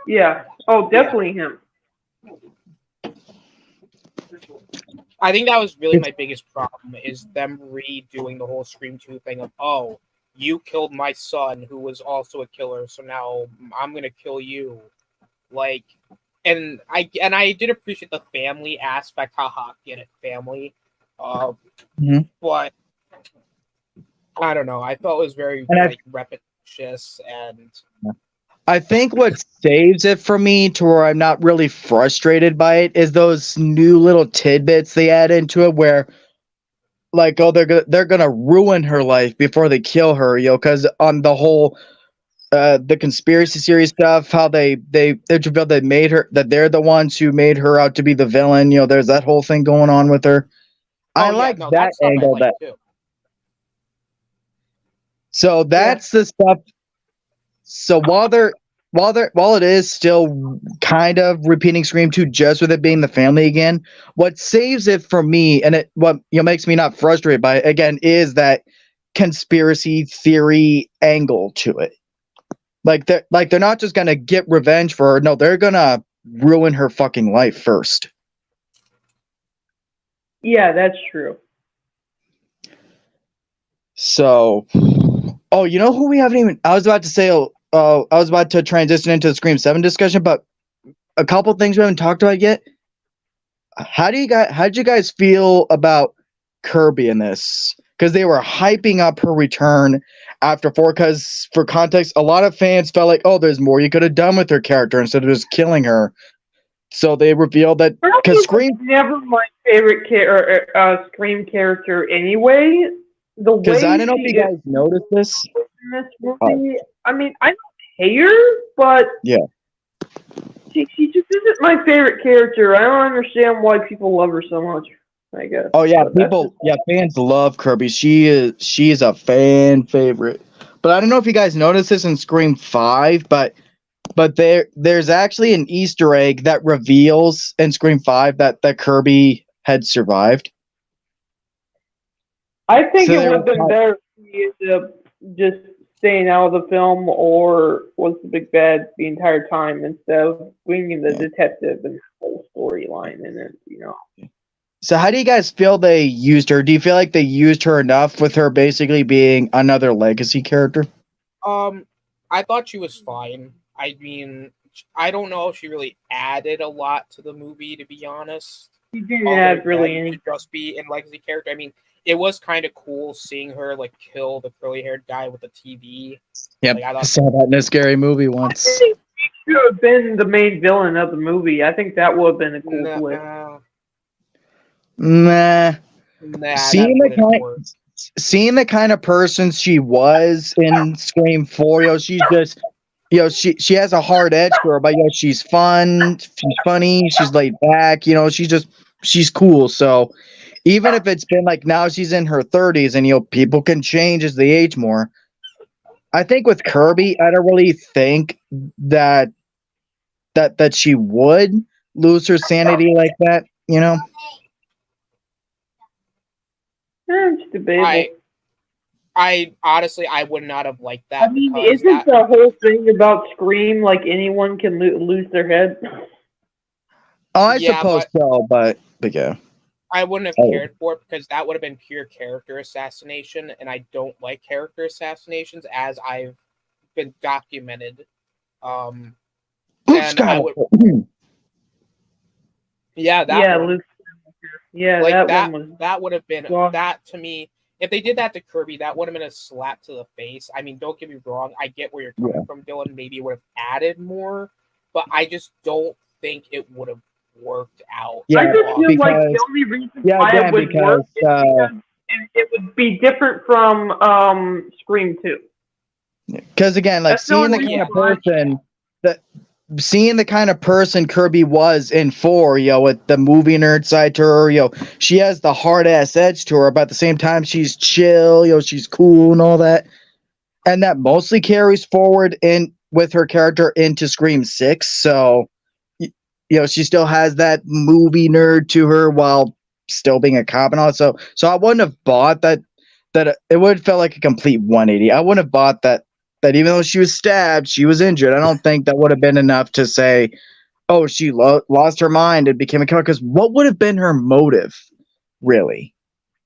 Yeah. Oh, definitely him. I think that was really my biggest problem, is them redoing the whole Scream 2 thing of, oh, you killed my son, who was also a killer, so now I'm gonna kill you. Like, and I did appreciate the family aspect, haha, get it, family. But I don't know, I felt it was very repetitious, and I think what saves it for me to where I'm not really frustrated by it is those new little tidbits they add into it where, like, oh, they're gonna ruin her life before they kill her, you know, because on the whole the conspiracy series stuff, how they revealed they made her, that they're the ones who made her out to be the villain, you know, there's that whole thing going on with her. I like that angle. So that's the stuff. So while it is still kind of repeating Scream 2 just with it being the family again, what saves it for me, and what makes me not frustrated by it again, is that conspiracy theory angle to it. Like they're not just gonna get revenge for her. No, they're gonna ruin her fucking life first. Yeah, that's true. So, oh, you know who we haven't even? I was about to say. I was about to transition into the Scream 7 discussion, but a couple things we haven't talked about yet. How did you guys feel about Kirby in this? Because they were hyping up her return after 4. Because for context, a lot of fans felt like, oh, there's more you could have done with her character instead of just killing her. So they revealed that because Scream never my favorite Scream character anyway. Because I don't know if you guys noticed this. In this movie, I mean, I don't hate her, but yeah, she just isn't my favorite character. I don't understand why people love her so much, I guess. Oh yeah, fans love Kirby. She's a fan favorite. But I don't know if you guys noticed this in Scream 5, but there's actually an Easter egg that reveals in Scream 5 that Kirby had survived. I think it would have been better for you to just staying out of the film or was the big bad the entire time instead of bringing the detective and the whole storyline in it, you know. So how do you guys feel they used her? Do you feel like they used her enough with her basically being another legacy character? I thought she was fine. I mean, I don't know if she really added a lot to the movie, to be honest. She didn't add really anything. Just be in legacy character. I mean, it was kind of cool seeing her like kill the curly-haired guy with the TV. Yep, like, I saw that in a scary movie once. I think she should have been the main villain of the movie. I think that would have been a cool twist. Nah. Seeing the kind of person she was in Scream 4, you know, she's just, you know, she has a hard edge to her, but you know, she's fun, she's funny, she's laid back, you know, she's cool. So even if it's been like now she's in her 30s and you know people can change as they age more, I think with Kirby, I don't really think that she would lose her sanity like that. You know? It's debatable. I honestly, I would not have liked that. I mean, because isn't the whole thing about Scream like anyone can lose their head? Oh, I Yeah, suppose so, but yeah. I wouldn't have cared for it because that would have been pure character assassination, and I don't like character assassinations as I've been documented. And I would, yeah, that one. Luke. Yeah, Like that one was. that would have been Well, that to me. If they did that to Kirby, that would have been a slap to the face. I mean, don't get me wrong. I get where you're coming from, Dylan. Maybe it would have added more, but I just don't think it would have worked out. Yeah, I just feel because, like the only reason why it would work is because it would be different from Scream 2. Because again, like seeing the kind of person that seeing the kind of person Kirby was in 4, with the movie nerd side to her, she has the hard ass edge to her, but at the same time she's chill, she's cool and all that. And that mostly carries forward in with her character into Scream 6. So she still has that movie nerd to her while still being a cop and all. So I wouldn't have bought that it would have felt like a complete 180. I wouldn't have bought that even though she was stabbed, she was injured. I don't think that would have been enough to say, oh, she lost her mind and became a killer. Because what would have been her motive, really?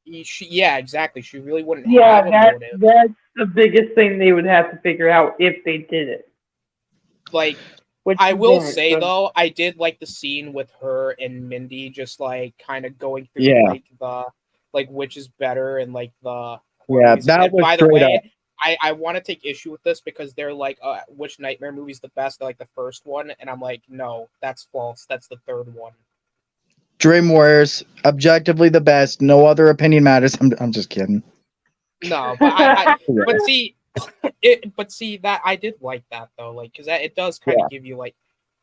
Yeah, exactly. She really wouldn't have a motive. That's the biggest thing they would have to figure out if they did it. Like, I will say, though, I did like the scene with her and Mindy just, like, kind of going through, like, the, like, which is better and, like, the... Yeah, that was by the way, up. I want to take issue with this because they're like, which Nightmare movie's the best? They're like the first one, and I'm like, no, that's false. That's the third one. Dream Warriors, objectively the best. No other opinion matters. I'm just kidding. No, but but see that I did like that though, like because it does kind of give you like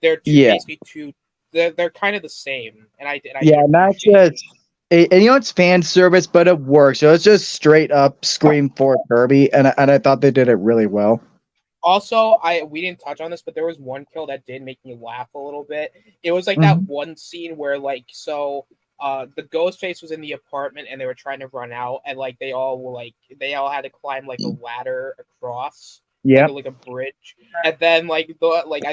they're basically two. They're kind of the same, and I not just. And it's fan service, but it works. So it's just straight up Scream for Kirby, and I thought they did it really well. Also, we didn't touch on this, but there was one kill that did make me laugh a little bit. It was like that one scene where the Ghostface was in the apartment and they were trying to run out, and like they all had to climb like a ladder across. Yeah, like a bridge, and then I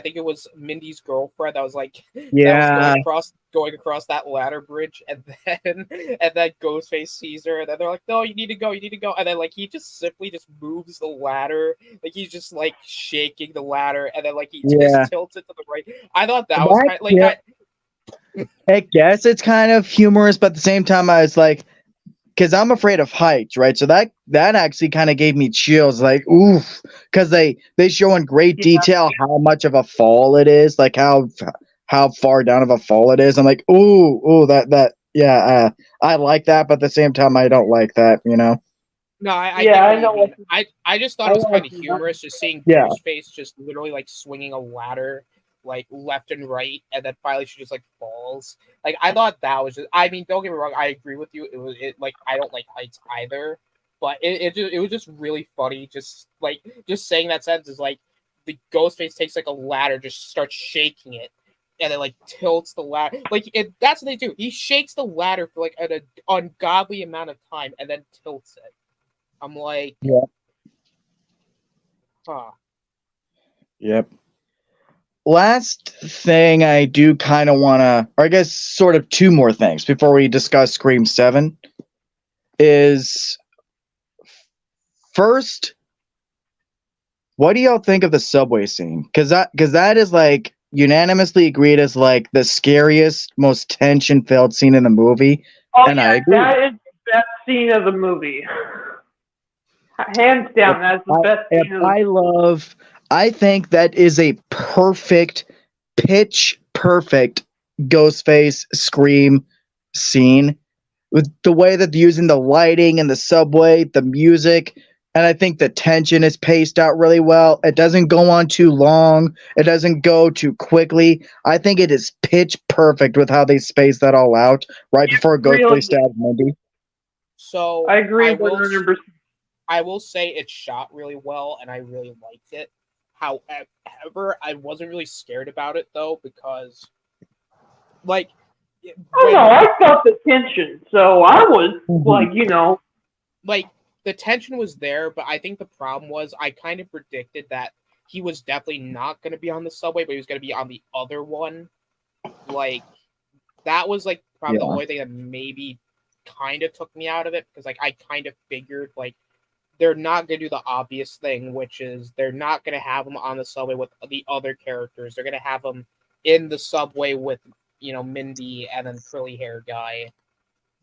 think it was Mindy's girlfriend that was like going across that ladder bridge, and then Ghostface sees her, and then they're like, no, you need to go, and then like he just simply just moves the ladder, like he's just like shaking the ladder, and then like he just tilts it to the right. I thought that was kind of like I guess it's kind of humorous, but at the same time I was like, because I'm afraid of heights, right? So that actually kind of gave me chills, like oof, because they show in great detail how much of a fall it is, like how far down of a fall it is. I'm like, ooh, I like that, but at the same time, I don't like that, No, I know. I just thought it was kind of humorous, just seeing Ghostface just literally like swinging a ladder like left and right, and then finally she just like falls. Like I thought that was just. I mean, don't get me wrong. I agree with you. It like I don't like heights either, but it was just really funny. Just saying that sentence is like the Ghostface takes like a ladder, just starts shaking it, and then like tilts the ladder. Like that's what they do. He shakes the ladder for like an ungodly amount of time, and then tilts it. I'm like, huh. Yep. Last thing I do kind of want to, or I guess sort of two more things before we discuss Scream 7 is first, what do y'all think of the subway scene? Because that is like unanimously agreed as like the scariest, most tension-filled scene in the movie. Oh, and I agree. That is the best scene of the movie. Hands down, that's the best scene of the movie. I think that is a pitch perfect Ghostface Scream scene with the way that they're using the lighting and the subway, the music, and I think the tension is paced out really well. It doesn't go on too long. It doesn't go too quickly. I think it is pitch perfect with how they space that all out right before Ghostface stabs Mindy. So I agree 100%. I will say it's shot really well, and I really liked it. However, I wasn't really scared about it though, because like I don't know. I felt the tension, so I was like, like the tension was there, but I think the problem was I kind of predicted that he was definitely not going to be on the subway, but he was going to be on the other one. Like that was like probably the only thing that maybe kind of took me out of it, because like I kind of figured like they're not going to do the obvious thing, which is they're not going to have him on the subway with the other characters. They're going to have him in the subway with, Mindy and then curly hair guy.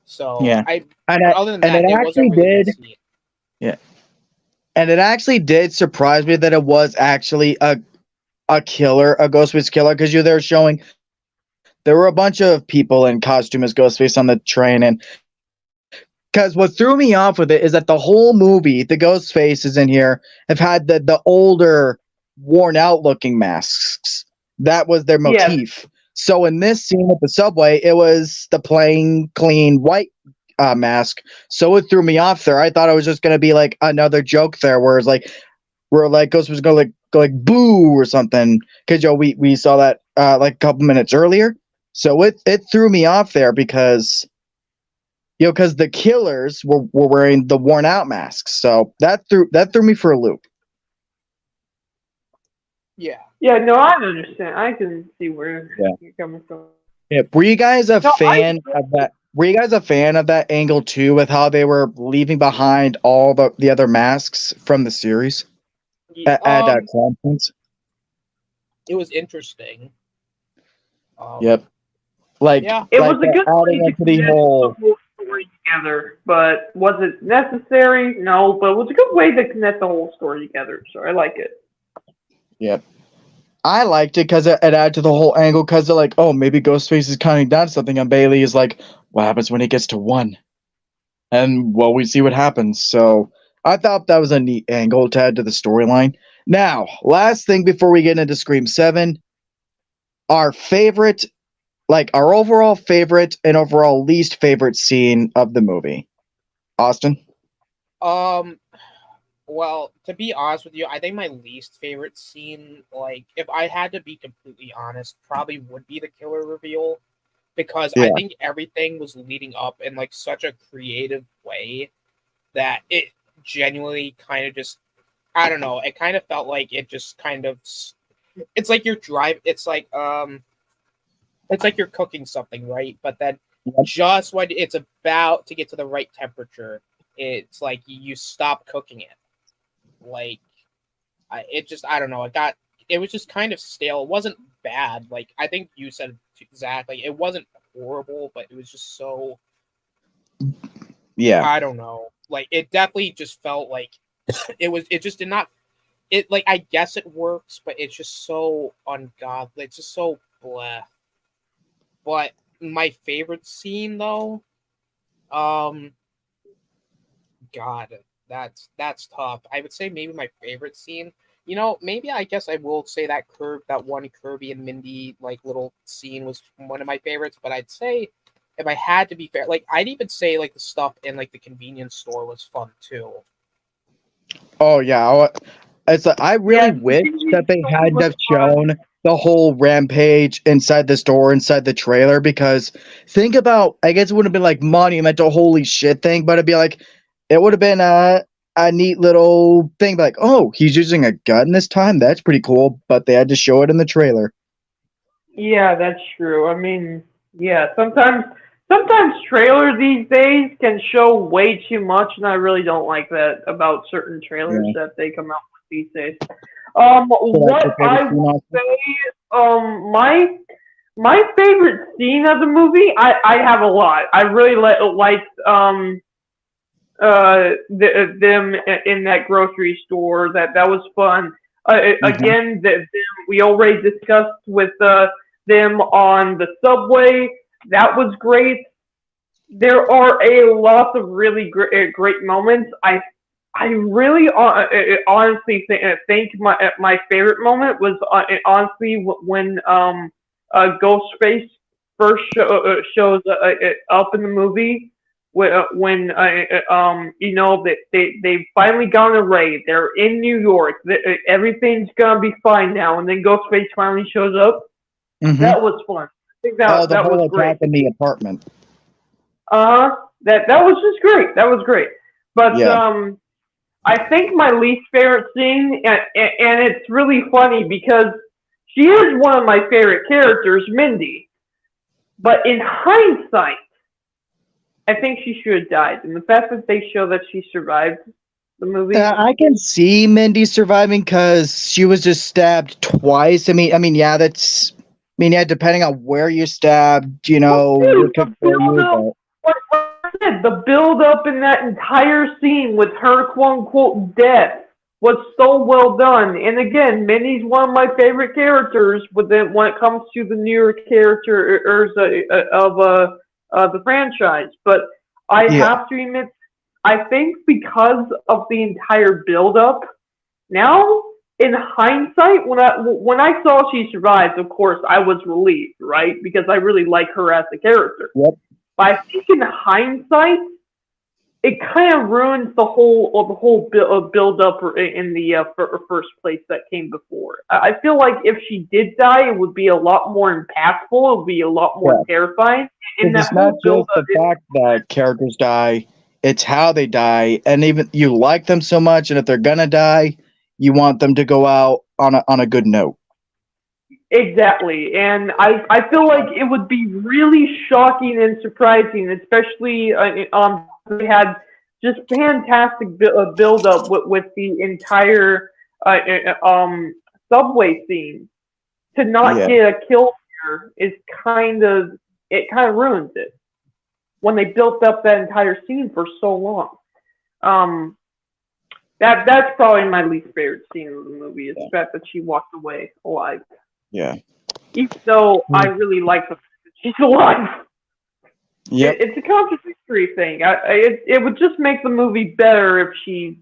So other than that, it wasn't really a scene. Yeah, and it actually did surprise me that it was actually a killer, a Ghostface killer, because they're showing there were a bunch of people in costume as Ghostface on the train, and because what threw me off with it is that the whole movie, the ghost faces in here have had the older, worn out looking masks. That was their motif. Yeah. So in this scene at the subway, it was the plain, clean white mask. So it threw me off there. I thought it was just going to be like another joke there, where Ghost was going to go like boo or something. Because we saw that like a couple minutes earlier. So it threw me off there because. Because the killers were wearing the worn out masks, so that threw me for a loop. Yeah. Yeah. No, I understand. I can see where you're coming from. Yeah. Were you guys a fan of that? Were you guys a fan of that angle too, with how they were leaving behind all the other masks from the series at conference? It was interesting. Yep. Like it was a good way to connect the whole story together, but was it necessary? No, but it was a good way to connect the whole story together, so I like it. Yep. I liked it because it added to the whole angle, because they're like, oh, maybe Ghostface is counting down something, and Bailey is like, what happens when he gets to 1? And, well, we see what happens. So I thought that was a neat angle to add to the storyline. Now, last thing before we get into Scream 7, our favorite, like our overall favorite and overall least favorite scene of the movie. Austin? Well, to be honest with you, I think my least favorite scene, like, if I had to be completely honest, probably would be the killer reveal. Because I think everything was leading up in, like, such a creative way that it genuinely kind of just, I don't know, it kind of felt like it just kind of, it's like you're it's like you're cooking something, right? But then just when it's about to get to the right temperature, it's like you stop cooking it. Like, I don't know. It was just kind of stale. It wasn't bad. Like, I think you said exactly. It wasn't horrible, but it was just so. Yeah. I don't know. Like, it definitely just felt like it just did not. It, like, I guess it works, but it's just so ungodly. It's just so blah. But my favorite scene, though, God, that's tough. I would say maybe my favorite scene. Maybe I guess I will say that one Kirby and Mindy like little scene was one of my favorites. But I'd say if I had to be fair, like I'd even say like the stuff in like the convenience store was fun too. Oh yeah, it's like, I really wish that they had have shown the whole rampage inside the store, inside the trailer, because think about, I guess it would have been like monumental holy shit thing, but it'd be like, it would have been a neat little thing, like, oh, he's using a gun this time? That's pretty cool, but they had to show it in the trailer. Yeah, that's true. I mean, yeah, sometimes trailers these days can show way too much, and I really don't like that about certain trailers that they come out with these days. What I would say, my favorite scene of the movie, I have a lot. I really liked them in that grocery store. That was fun. Again, we already discussed with them on the subway. That was great. There are a lot of really great moments. I really honestly think my favorite moment was honestly when Ghostface first shows up in the movie. when you know that they finally got a raid. They're in New York. Everything's gonna be fine now, and then Ghostface finally shows up. Mhm. That was fun. I think the that whole was great. attack in the apartment. That was just great. That was great. But Yeah. I think my least favorite scene, and it's really funny because she is one of my favorite characters, Mindy. But in hindsight, I think she should have died. And the fact that they show that she survived the movie. I can see Mindy surviving because she was just stabbed twice. I mean, yeah, depending on where you stabbed, you know, Dude, would compare you, what I said, the build up in that entire scene with her quote unquote death was so well done. And again, Minnie's one of my favorite characters when it comes to the newer characters of the franchise. But I Yeah. have to admit, I think because of the entire build up, now in hindsight, when I saw she survived, of course I was relieved, right? Because I really like her as a character. Yep. But I think in hindsight, it kind of ruins the whole build up in the first place that came before. I feel like if she did die, it would be a lot more impactful. It would be a lot more terrifying. And It's not just the fact that characters die; it's how they die, and even you like them so much, and if they're gonna die, you want them to go out on a good note. Exactly, and I feel like it would be really shocking and surprising, especially they had just fantastic build up with the entire subway scene. To not get a kill here is kind of ruins it when they built up that entire scene for so long. That's probably my least favorite scene of the movie is the fact that she walked away alive. Yeah. Even though I really like the fact that she's alive. Yep. It's a contradictory thing. It would just make the movie better if she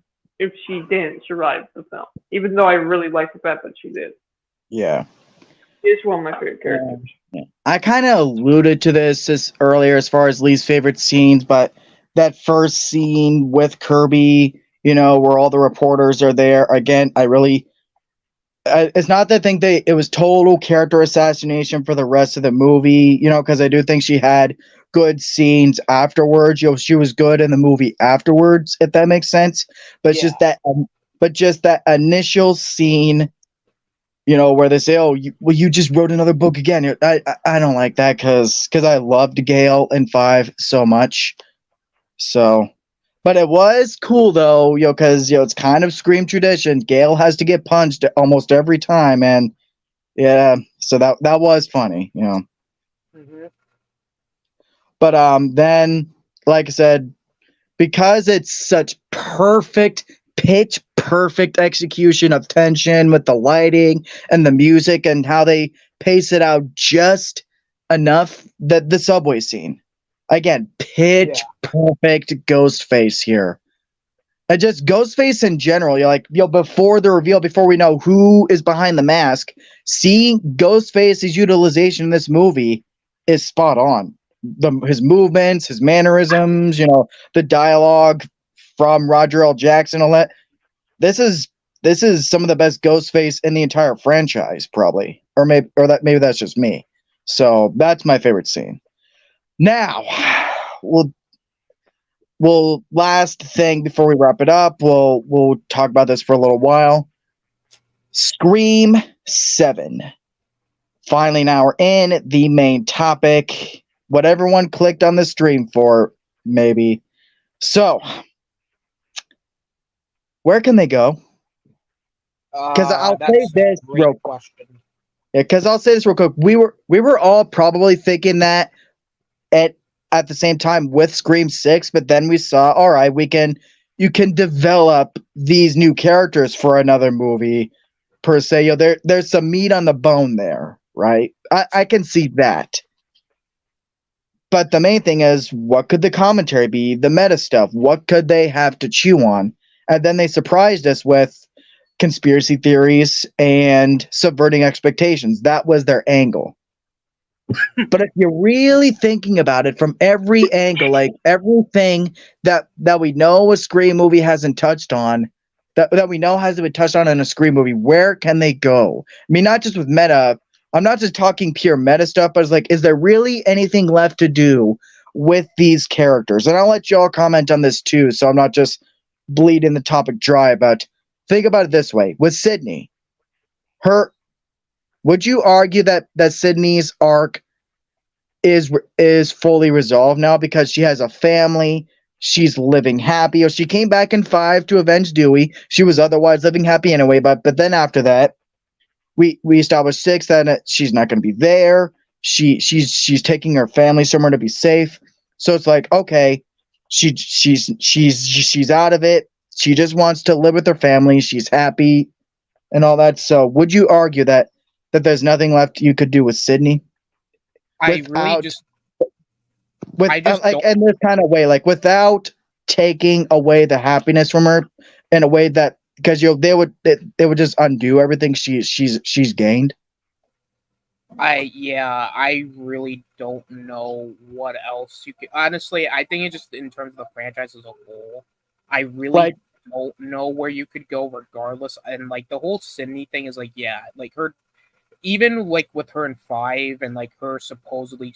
didn't survive the film. Even though I really like the fact that she did. Yeah. She's one of my favorite characters. I kind of alluded to this earlier as far as least favorite scenes, but that first scene with Kirby, you know, where all the reporters are there, again, it's not that I think it was total character assassination for the rest of the movie, you know, because I do think she had good scenes afterwards. You know, she was good in the movie afterwards, if that makes sense. But just that initial scene, you know, where they say, "Oh, you just wrote another book again." I don't like that because I loved Gale in 5 so much. So. But it was cool though, you know, because you know it's kind of Scream tradition. Gale has to get punched almost every time, and yeah, so that was funny, you know. Mm-hmm. But then, like I said, because it's such pitch perfect execution of tension with the lighting and the music and how they pace it out just enough, that the subway scene. Again, pitch perfect Ghostface here. And just Ghostface in general, you're like, before the reveal, before we know who is behind the mask, seeing Ghostface's utilization in this movie is spot on. His movements, his mannerisms, you know, the dialogue from Roger L. Jackson, all that. This is some of the best Ghostface in the entire franchise, probably. Maybe that's just me. So that's my favorite scene. Now, we'll last thing before we wrap it up. We'll talk about this for a little while. Scream 7. Finally, now we're in the main topic. What everyone clicked on the stream for, maybe. So, where can they go? Because I'll say this real quick. Yeah, because I'll say this real quick. We were all probably thinking that at the same time with Scream 6, but then we saw, all right, you can develop these new characters for another movie per se. You know, there's some meat on the bone there, right? I can see that. But the main thing is, what could the commentary be? The meta stuff. What could they have to chew on? And then they surprised us with conspiracy theories and subverting expectations. That was their angle. But if you're really thinking about it from every angle, like everything that we know a Scream movie hasn't touched on, that we know hasn't been touched on in a Scream movie, where can they go? I mean, not just with meta. I'm not just talking pure meta stuff, but it's like, is there really anything left to do with these characters? And I'll let y'all comment on this too, so I'm not just bleeding the topic dry. But think about it this way: with Sydney, her, would you argue that Sydney's arc is fully resolved now because she has a family, she's living happy, or she came back in 5 to avenge Dewey. She was otherwise living happy anyway, but then after that, we established 6 that she's not going to be there. She's taking her family somewhere to be safe. So it's like, okay, she's out of it. She just wants to live with her family. She's happy and all that. So would you argue that there's nothing left you could do with Sydney? I really just in this kind of way, like without taking away the happiness from her in a way that, because they would just undo everything she's gained. I really don't know what else you could. Honestly, I think it just in terms of the franchise as a whole, I really don't know where you could go regardless. And like the whole Sydney thing is like, yeah, like her. Even like with her in 5 and like her supposedly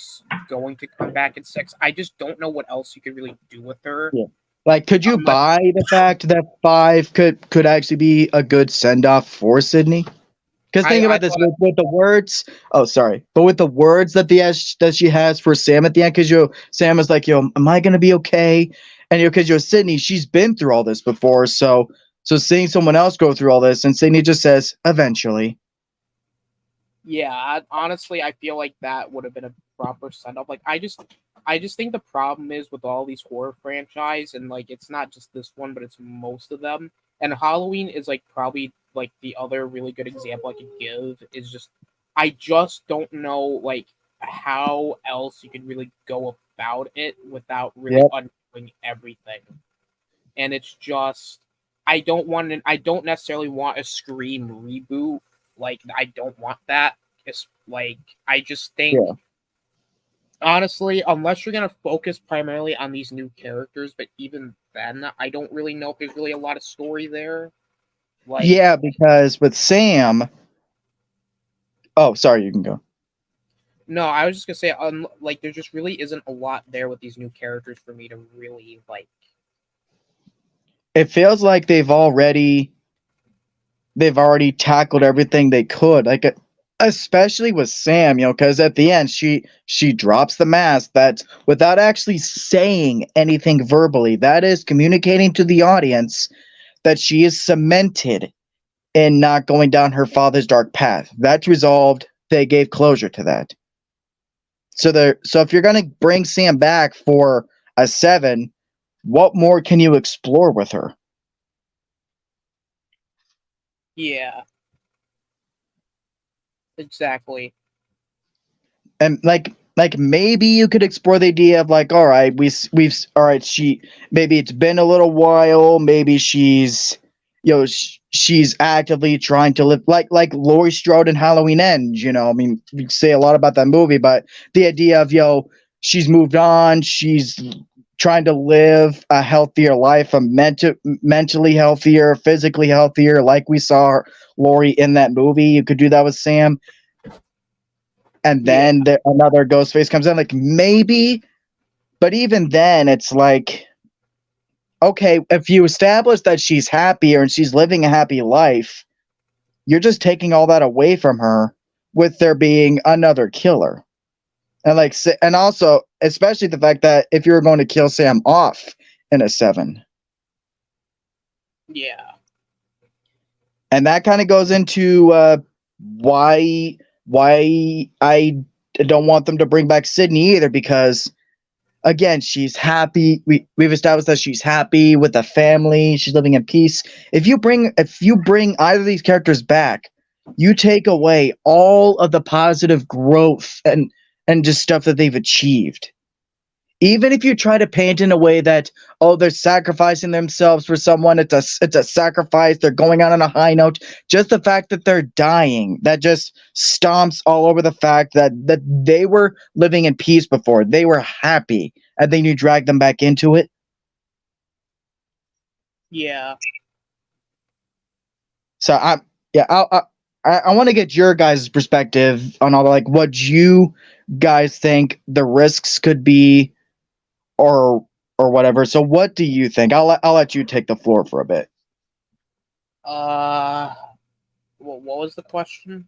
going to come back in 6, I just don't know what else you could really do with her. Yeah. Like, could you buy the fact that 5 could actually be a good send off for Sydney? Because think about this with the words. Oh, sorry, but with the words that she has for Sam at the end, because Sam is like, am I gonna be okay? And because Sydney, she's been through all this before, so seeing someone else go through all this, and Sydney just says, eventually. Yeah, honestly, I feel like that would have been a proper send-off. Like, I just think the problem is with all these horror franchise, and like it's not just this one, but it's most of them. And Halloween is like probably like the other really good example I could give is just I just don't know like how else you could really go about it without really undoing everything. And it's just I don't necessarily want a Scream reboot. Like, I don't want that. It's like, I just think, honestly, unless you're going to focus primarily on these new characters, but even then, I don't really know if there's really a lot of story there. Like, yeah, because with Sam... Oh, sorry, you can go. No, I was just going to say, like, there just really isn't a lot there with these new characters for me to really, like... It feels like they've already tackled everything they could, like especially with Sam, because at the end she drops the mask. That's without actually saying anything verbally. That is communicating to the audience that she is cemented in not going down her father's dark path. That's resolved. They gave closure to that. So if you're gonna bring Sam back for a 7, what more can you explore with her? Yeah. Exactly. And like maybe you could explore the idea of like, all right, all right, she, maybe it's been a little while, maybe she's she's actively trying to live like Laurie Strode in Halloween Ends. I mean, we say a lot about that movie, but the idea of she's moved on, she's trying to live a healthier life, a mentally healthier, physically healthier, like we saw Laurie in that movie. You could do that with Sam. And then another Ghostface comes in, like maybe, but even then it's like, okay, if you establish that she's happier and she's living a happy life, you're just taking all that away from her with there being another killer. And also, especially the fact that if you're going to kill Sam off in a 7. Yeah. And that kind of goes into why I don't want them to bring back Sydney either, because again, she's happy. We've established that she's happy with a family. She's living in peace. If you bring either of these characters back, you take away all of the positive growth and just stuff that they've achieved. even if you try to paint in a way that, oh, they're sacrificing themselves for someone, it's a sacrifice, they're going out on a high note, just the fact that they're dying, that just stomps all over the fact that they were living in peace before, they were happy, and then you drag them back into it. Yeah. So I want to get your guys' perspective on all the, like, what you guys think the risks could be, or whatever. So what do you think? I'll let you take the floor for a bit. What was the question?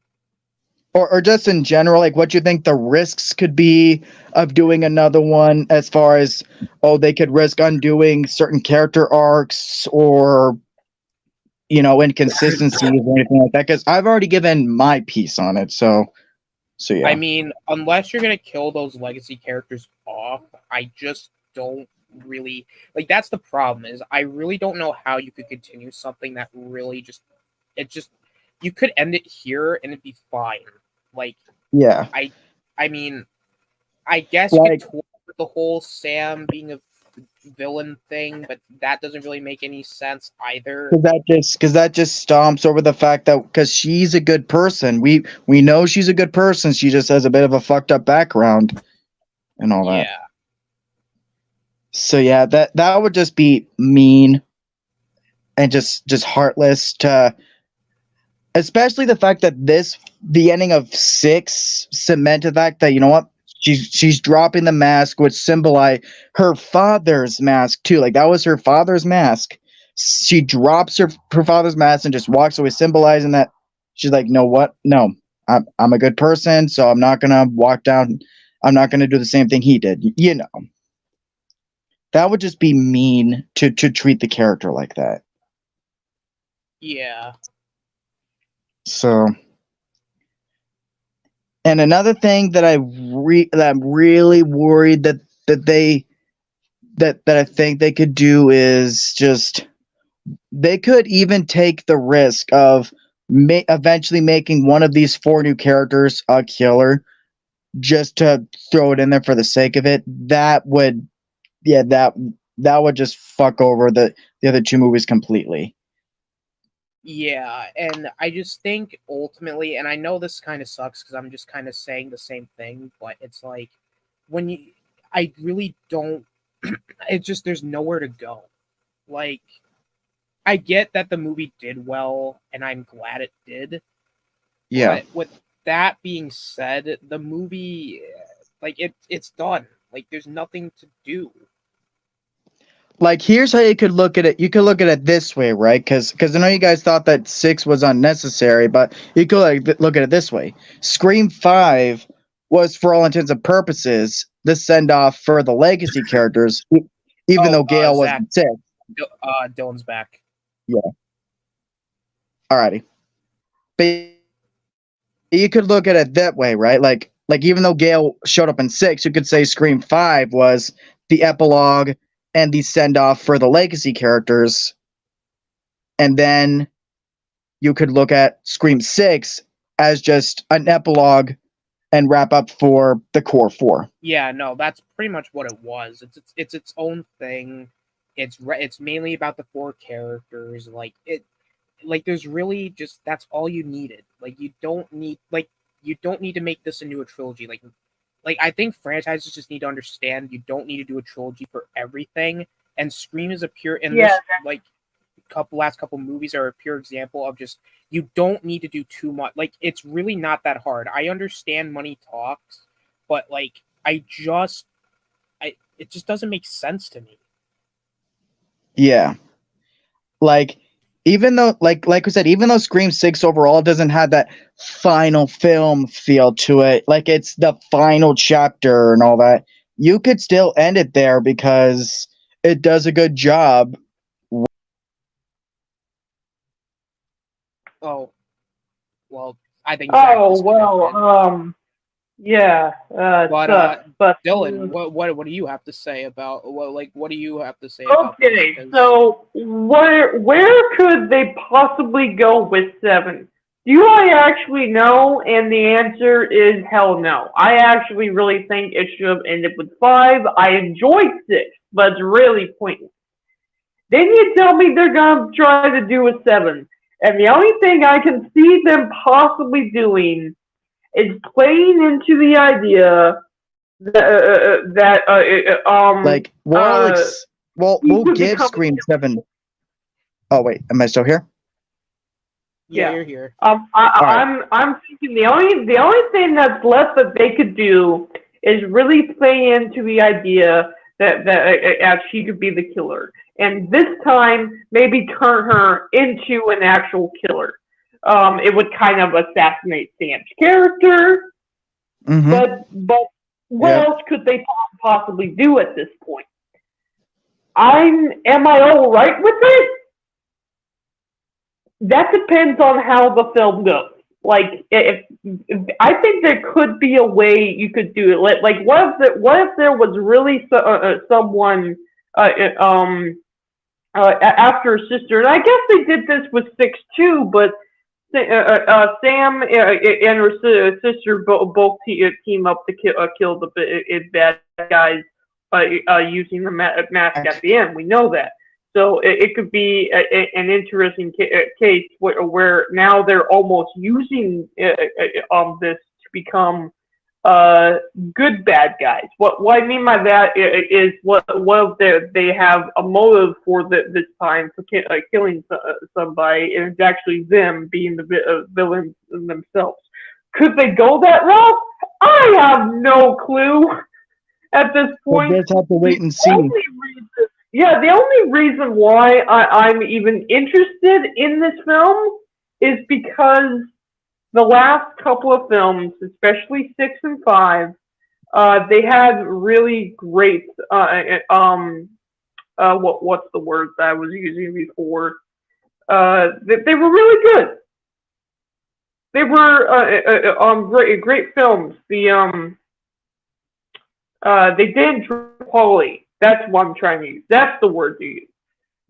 Or just in general, like, what you think the risks could be of doing another one, as far as, oh, they could risk undoing certain character arcs, or inconsistencies or anything like that, because I've already given my piece on it. So yeah. I mean, unless you're gonna kill those legacy characters off, I just don't really like. That's the problem. Is I really don't know how you could continue something that really you could end it here and it'd be fine. Like, yeah, I mean, I guess you like, could toy with the whole Sam being a villain thing, but that doesn't really make any sense either. because that just stomps over the fact that, because she's a good person, we know she's a good person, she just has a bit of a fucked up background and all that. Yeah. So yeah, that would just be mean and just heartless, to especially the fact that the ending of 6 cemented the fact that, you know what, she's dropping the mask, which symbolized her father's mask too. Like, that was her father's mask. She drops her father's mask and just walks away, symbolizing that she's like, no, what? No, I'm a good person, so I'm not gonna walk down. I'm not gonna do the same thing he did. That would just be mean to treat the character like that. Yeah. So, and another thing that that I'm really worried that I think they could do is just, they could even take the risk of eventually making one of these 4 new characters a killer, just to throw it in there for the sake of it. That would just fuck over the other 2 movies completely. Yeah, and I just think ultimately, and I know this kind of sucks because I'm just kind of saying the same thing, but it's like, I really don't, it's just, there's nowhere to go. Like, I get that the movie did well, and I'm glad it did. Yeah. But with that being said, the movie, like, it's done. Like, there's nothing to do. Like, here's how you could look at it. You could look at it this way, right? Because I know you guys thought that 6 was unnecessary, but you could look at it this way. Scream 5 was, for all intents and purposes, the send-off for the legacy characters, even though Gale wasn't sick. Dylan's back. Yeah. Alrighty. But you could look at it that way, right? Like even though Gale showed up in 6, you could say Scream 5 was the epilogue and the send-off for the legacy characters. And then you could look at Scream 6 as just an epilogue and wrap up for the core 4. Yeah, no, that's pretty much what it was. It's its own thing. It's mainly about the 4 characters. Like, there's really just, that's all you needed. Like, you don't need to make this into a trilogy. Like I think franchises just need to understand you don't need to do a trilogy for everything. And Scream is a pure, and this, like, last couple movies are a pure example of just, you don't need to do too much. Like, it's really not that hard. I understand money talks, but like, it just doesn't make sense to me. Yeah. Like, even though, like we said, even though Scream 6 overall doesn't have that final film feel to it, like it's the final chapter and all that, you could still end it there because it does a good job. Oh, well, I think. Oh well, yeah. But Dylan, what do you have to say about what do you have to say about Okay, so where could they possibly go with 7? Do I actually know? And the answer is hell no. I actually really think it should have ended with 5. I enjoyed 6, but it's really pointless. Then you tell me they're going to try to do a 7. And the only thing I can see them possibly doing is playing into the idea Like, we'll give Scream 7. Oh, wait, am I still here? Yeah, you're here. I'm thinking the only thing that's left that they could do is really play into the idea that she could be the killer, and this time maybe turn her into an actual killer. It would kind of assassinate Sam's character, but what else could they possibly do at this point? Am I all right with it? That depends on how the film goes. Like, if I think there could be a way you could do it. Like what if there was really someone after her sister? And I guess they did this with 6 too, but Sam and her sister both team up to kill the bad guys using the mask at the end. We know that. So it could be an interesting case where now they're almost using this to become good bad guys. What I mean by that is what if they have a motive for this time for killing somebody, and it's actually them being the villains themselves. Could they go that route? I have no clue at this point. We'll just have to wait and see. The only reason why I'm even interested in this film is because the last couple of films, especially 6 and 5, they had really great what's the word that I was using before? They were really good. They were great films. They did quality. That's what I'm trying to use. That's the word to use.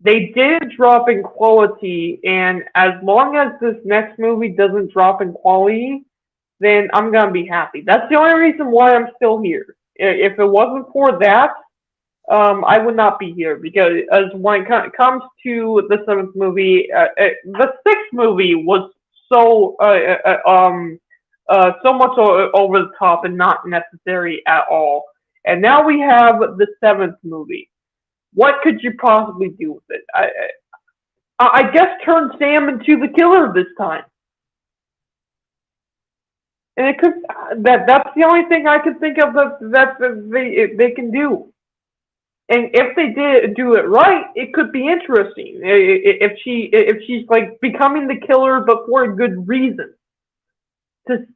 They did drop in quality, and as long as this next movie doesn't drop in quality, then I'm going to be happy. That's the only reason why I'm still here. If it wasn't for that, I would not be here, because when it comes to the 7th movie, the 6th movie was so much over the top and not necessary at all. And now we have the 7th movie. What could you possibly do with it? I guess turn Sam into the killer this time. And it could that's the only thing I can think of that they can do. And if they did do it right, it could be interesting. If she's like becoming the killer, but for a good reason, to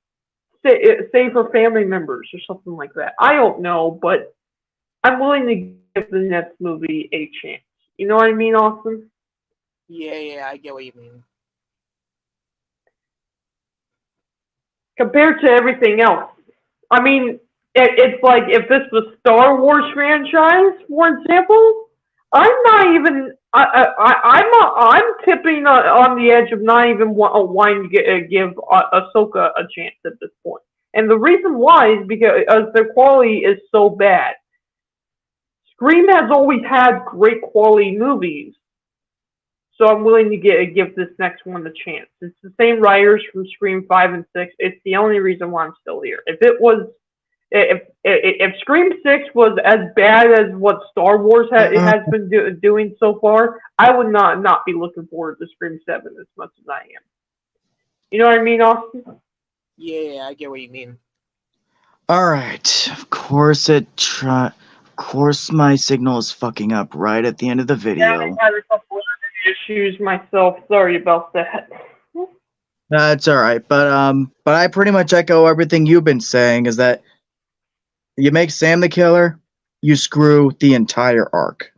save her family members or something like that. I don't know, but I'm willing to give the next movie a chance. You know what I mean, Austin? Yeah, I get what you mean. Compared to everything else, I mean, it's like if this was Star Wars franchise, for example, I'm not even. I'm tipping on the edge of not even wanting to give Ahsoka a chance at this point. And the reason why is because their quality is so bad. Scream has always had great quality movies, so I'm willing to give this next one a chance. It's the same writers from Scream 5 and 6. It's the only reason why I'm still here. If Scream 6 was as bad as what Star Wars has been doing so far, I would not be looking forward to Scream 7 as much as I am. You know what I mean, Austin? Yeah, I get what you mean. All right. Of course my signal is fucking up right at the end of the video. Yeah, I had a couple of issues myself. Sorry about that. That's all right. But I pretty much echo everything you've been saying, is that you make Sam the killer, you screw the entire arc.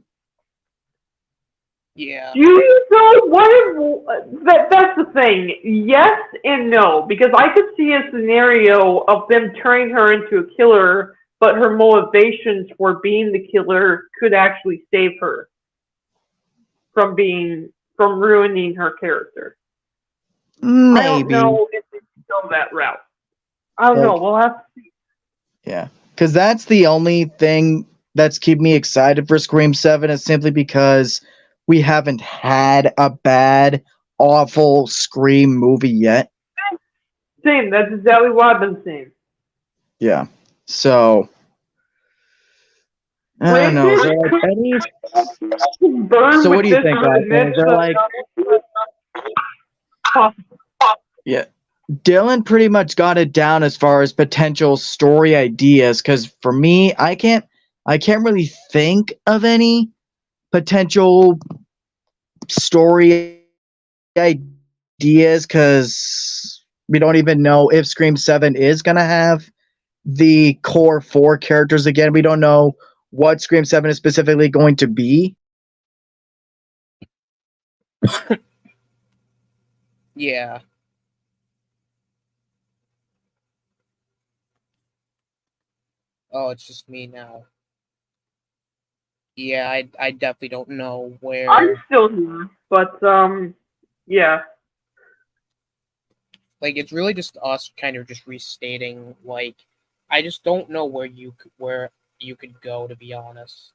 Yeah. You know, that's the thing. Yes and no, because I could see a scenario of them turning her into a killer, but her motivations for being the killer could actually save her from ruining her character. I don't Maybe. know if they go that route. I don't know. Like, We'll have to see. yeah. Because that's the only thing that's keeping me excited for Scream 7 is simply because we haven't had a bad, awful Scream movie yet. Same. That's exactly what I've been saying. Yeah. So, I don't know. Is there like any... Burn So what with do you this think, for guys? the next, Is there like... Yeah. Dylan pretty much got it down as far as potential story ideas, because for me, I can't really think of any potential story ideas because we don't even know if Scream 7 is going to have the core 4 characters again. We don't know what Scream 7 is specifically going to be. Yeah. Oh, it's just me now. Yeah, I definitely don't know where. I'm still here, but yeah. Like, it's really just us kind of just restating. Like, I just don't know where you could go, to be honest.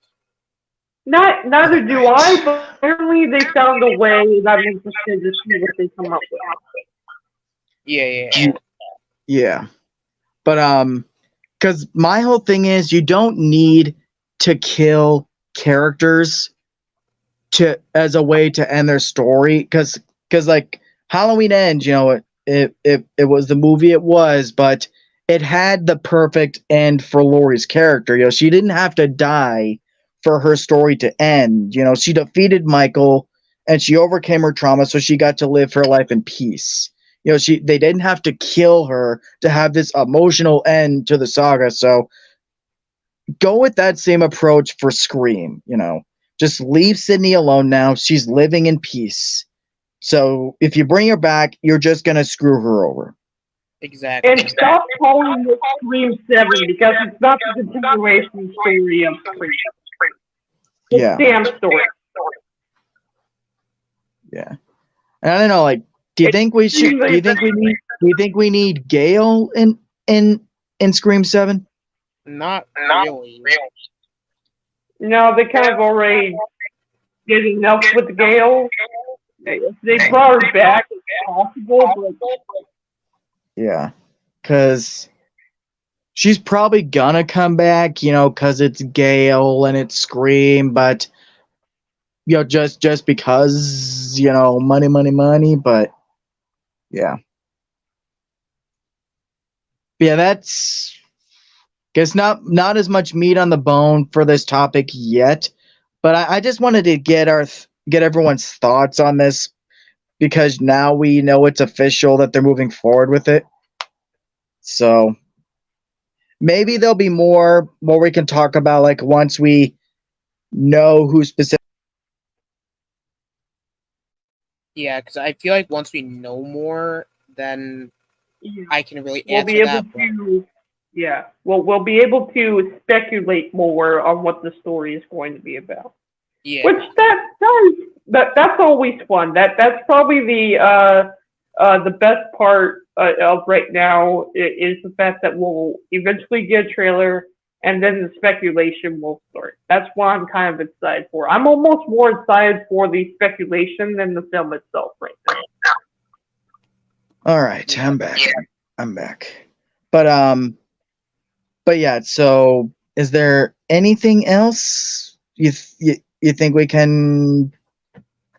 Neither do I, but apparently they found a way that I'm interested to see what they come up with. Yeah. Yeah. But because my whole thing is you don't need to kill characters to as a way to end their story because like Halloween Ends, you know, it was the movie it was, but it had the perfect end for Laurie's character. You know, she didn't have to die for her story to end. You know, she defeated Michael and she overcame her trauma, so she got to live her life in peace. You know, they didn't have to kill her to have this emotional end to the saga. So go with that same approach for Scream, you know. Just leave Sydney alone now. She's living in peace. So if you bring her back, you're just going to screw her over. Exactly. And stop calling it Scream 7 because it's not the continuation story of Scream. It's Yeah. damn story. Yeah. And I don't know, like, do you think we need Gale in Scream 7? Not really. No, they kind of already did enough with Gale. They brought her back if possible, but Yeah. Cuz she's probably gonna come back, you know, cuz it's Gale and it's Scream, but you know, just because, you know, money, but yeah. Yeah, that's guess not as much meat on the bone for this topic yet, but I just wanted to get everyone's thoughts on this because now we know it's official that they're moving forward with it. So maybe there'll be more we can talk about like once we know who specific. Yeah, because I feel like once we know more, then yeah, I can really we'll answer be able that. to. Yeah, we'll be able to speculate more on what the story is going to be about. Yeah. Which that's always fun. That's probably the best part of right now is the fact that we'll eventually get a trailer and then the speculation will start. That's what I'm kind of excited for. I'm almost more excited for the speculation than the film itself right now. All right, I'm back. I'm back. But yeah, so is there anything else you think we can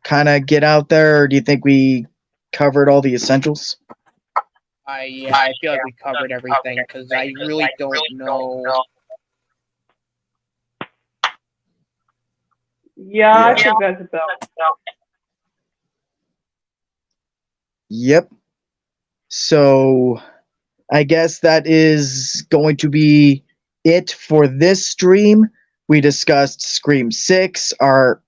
kind of get out there, or do you think we covered all the essentials? I feel like we covered everything because I really don't know. Yeah, I think that's about. Yep. So I guess that is going to be it for this stream. We discussed Scream 6, our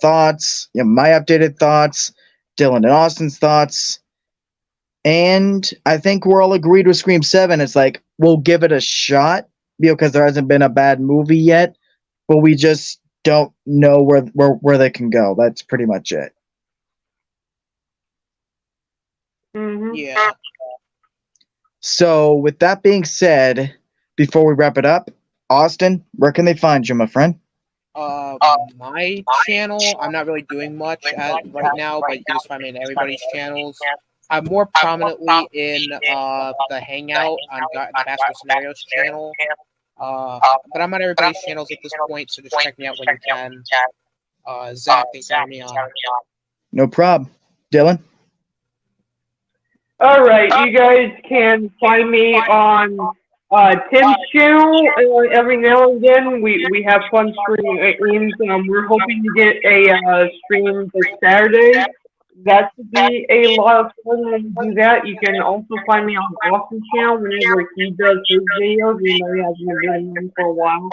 thoughts, you know, my updated thoughts, Dylan and Austin's thoughts. And I think we're all agreed with Scream 7. It's like, we'll give it a shot, you know, because there hasn't been a bad movie yet, but we just don't know where they can go. That's pretty much it. Yeah. So, with that being said, before we wrap it up, Austin, where can they find you, my friend? My channel, I'm not really doing much right now, but you can just find me in everybody's channels. I'm more prominently in the Hangout on the Basketball Scenarios channel. But I'm on everybody's channels at this point, so just check me out when you can. Zach, thanks for having me on. No problem. Dylan? All right, you guys can find me on Tim's channel. Every now and then, we have fun streams. We're hoping to get a stream this Saturday. That should be a lot of fun when we do that. You can also find me on Austin's channel whenever he does his videos. We know he hasn't been doing them for a while.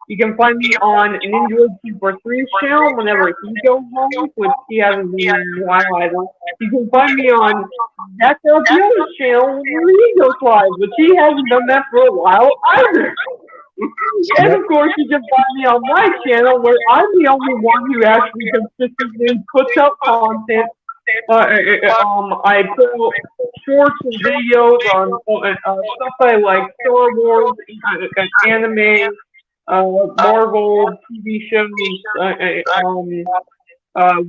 You can find me on Ninja243's channel whenever he goes home, which he hasn't been in a while either. You can find me on That's Elvio's channel where he goes live, which he hasn't done that for a while either. And of course, you can find me on my channel where I'm the only one who actually consistently puts out content. I put out shorts and videos on stuff I like, Star Wars, anime, Marvel, TV shows.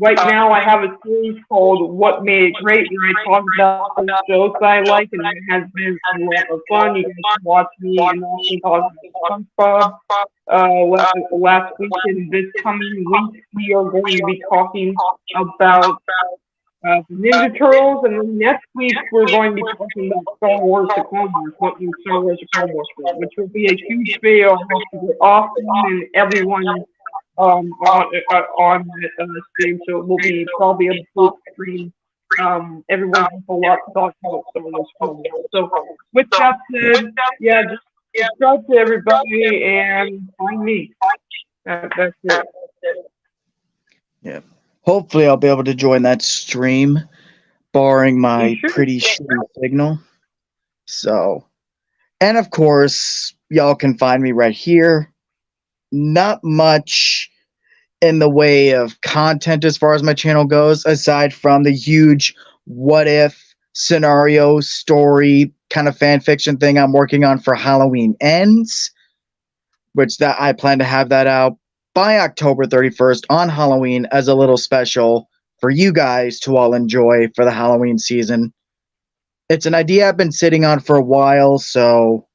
Right now, I have a series called What Made It Great, where I talk about the shows that I like, and it has been a lot of fun. You guys can watch me and also talk about SpongeBob. Last week and this coming week, we are going to be talking about Ninja Turtles, and then next week we're going to be talking about Star Wars: The Clone Wars, what new Star Wars: The Clone Wars is, which will be a huge video. I hope to get Austin and everyone on that stream, so it will be probably a full stream. Everyone has a lot to talk about Star Wars: Clone Wars. So with that said, yeah, just subscribe to everybody and find me. That's it. Yeah. Hopefully, I'll be able to join that stream, barring my pretty shitty signal. So, and of course, y'all can find me right here. Not much in the way of content as far as my channel goes, aside from the huge what if scenario story kind of fan fiction thing I'm working on for Halloween Ends, which that I plan to have that out by October 31st on Halloween as a little special for you guys to all enjoy for the Halloween season. It's an idea I've been sitting on for a while, so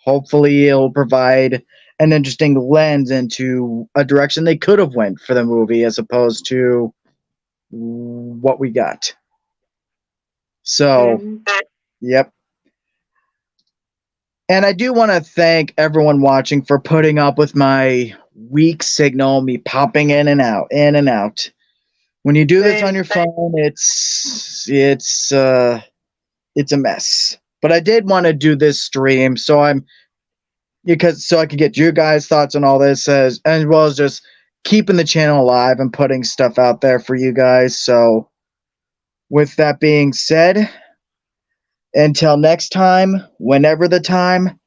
hopefully it'll provide an interesting lens into a direction they could have went for the movie as opposed to what we got. So, yep. And I do want to thank everyone watching for putting up with my weak signal, me popping in and out, in and out. When you do this on your phone, it's a mess. But I did want to do this stream so I could get you guys' thoughts on all this as well as just keeping the channel alive and putting stuff out there for you guys. So with that being said, until next time, whenever the time,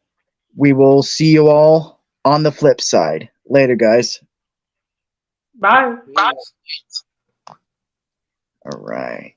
we will see you all on the flip side. Later, guys. Bye. Peace. All right.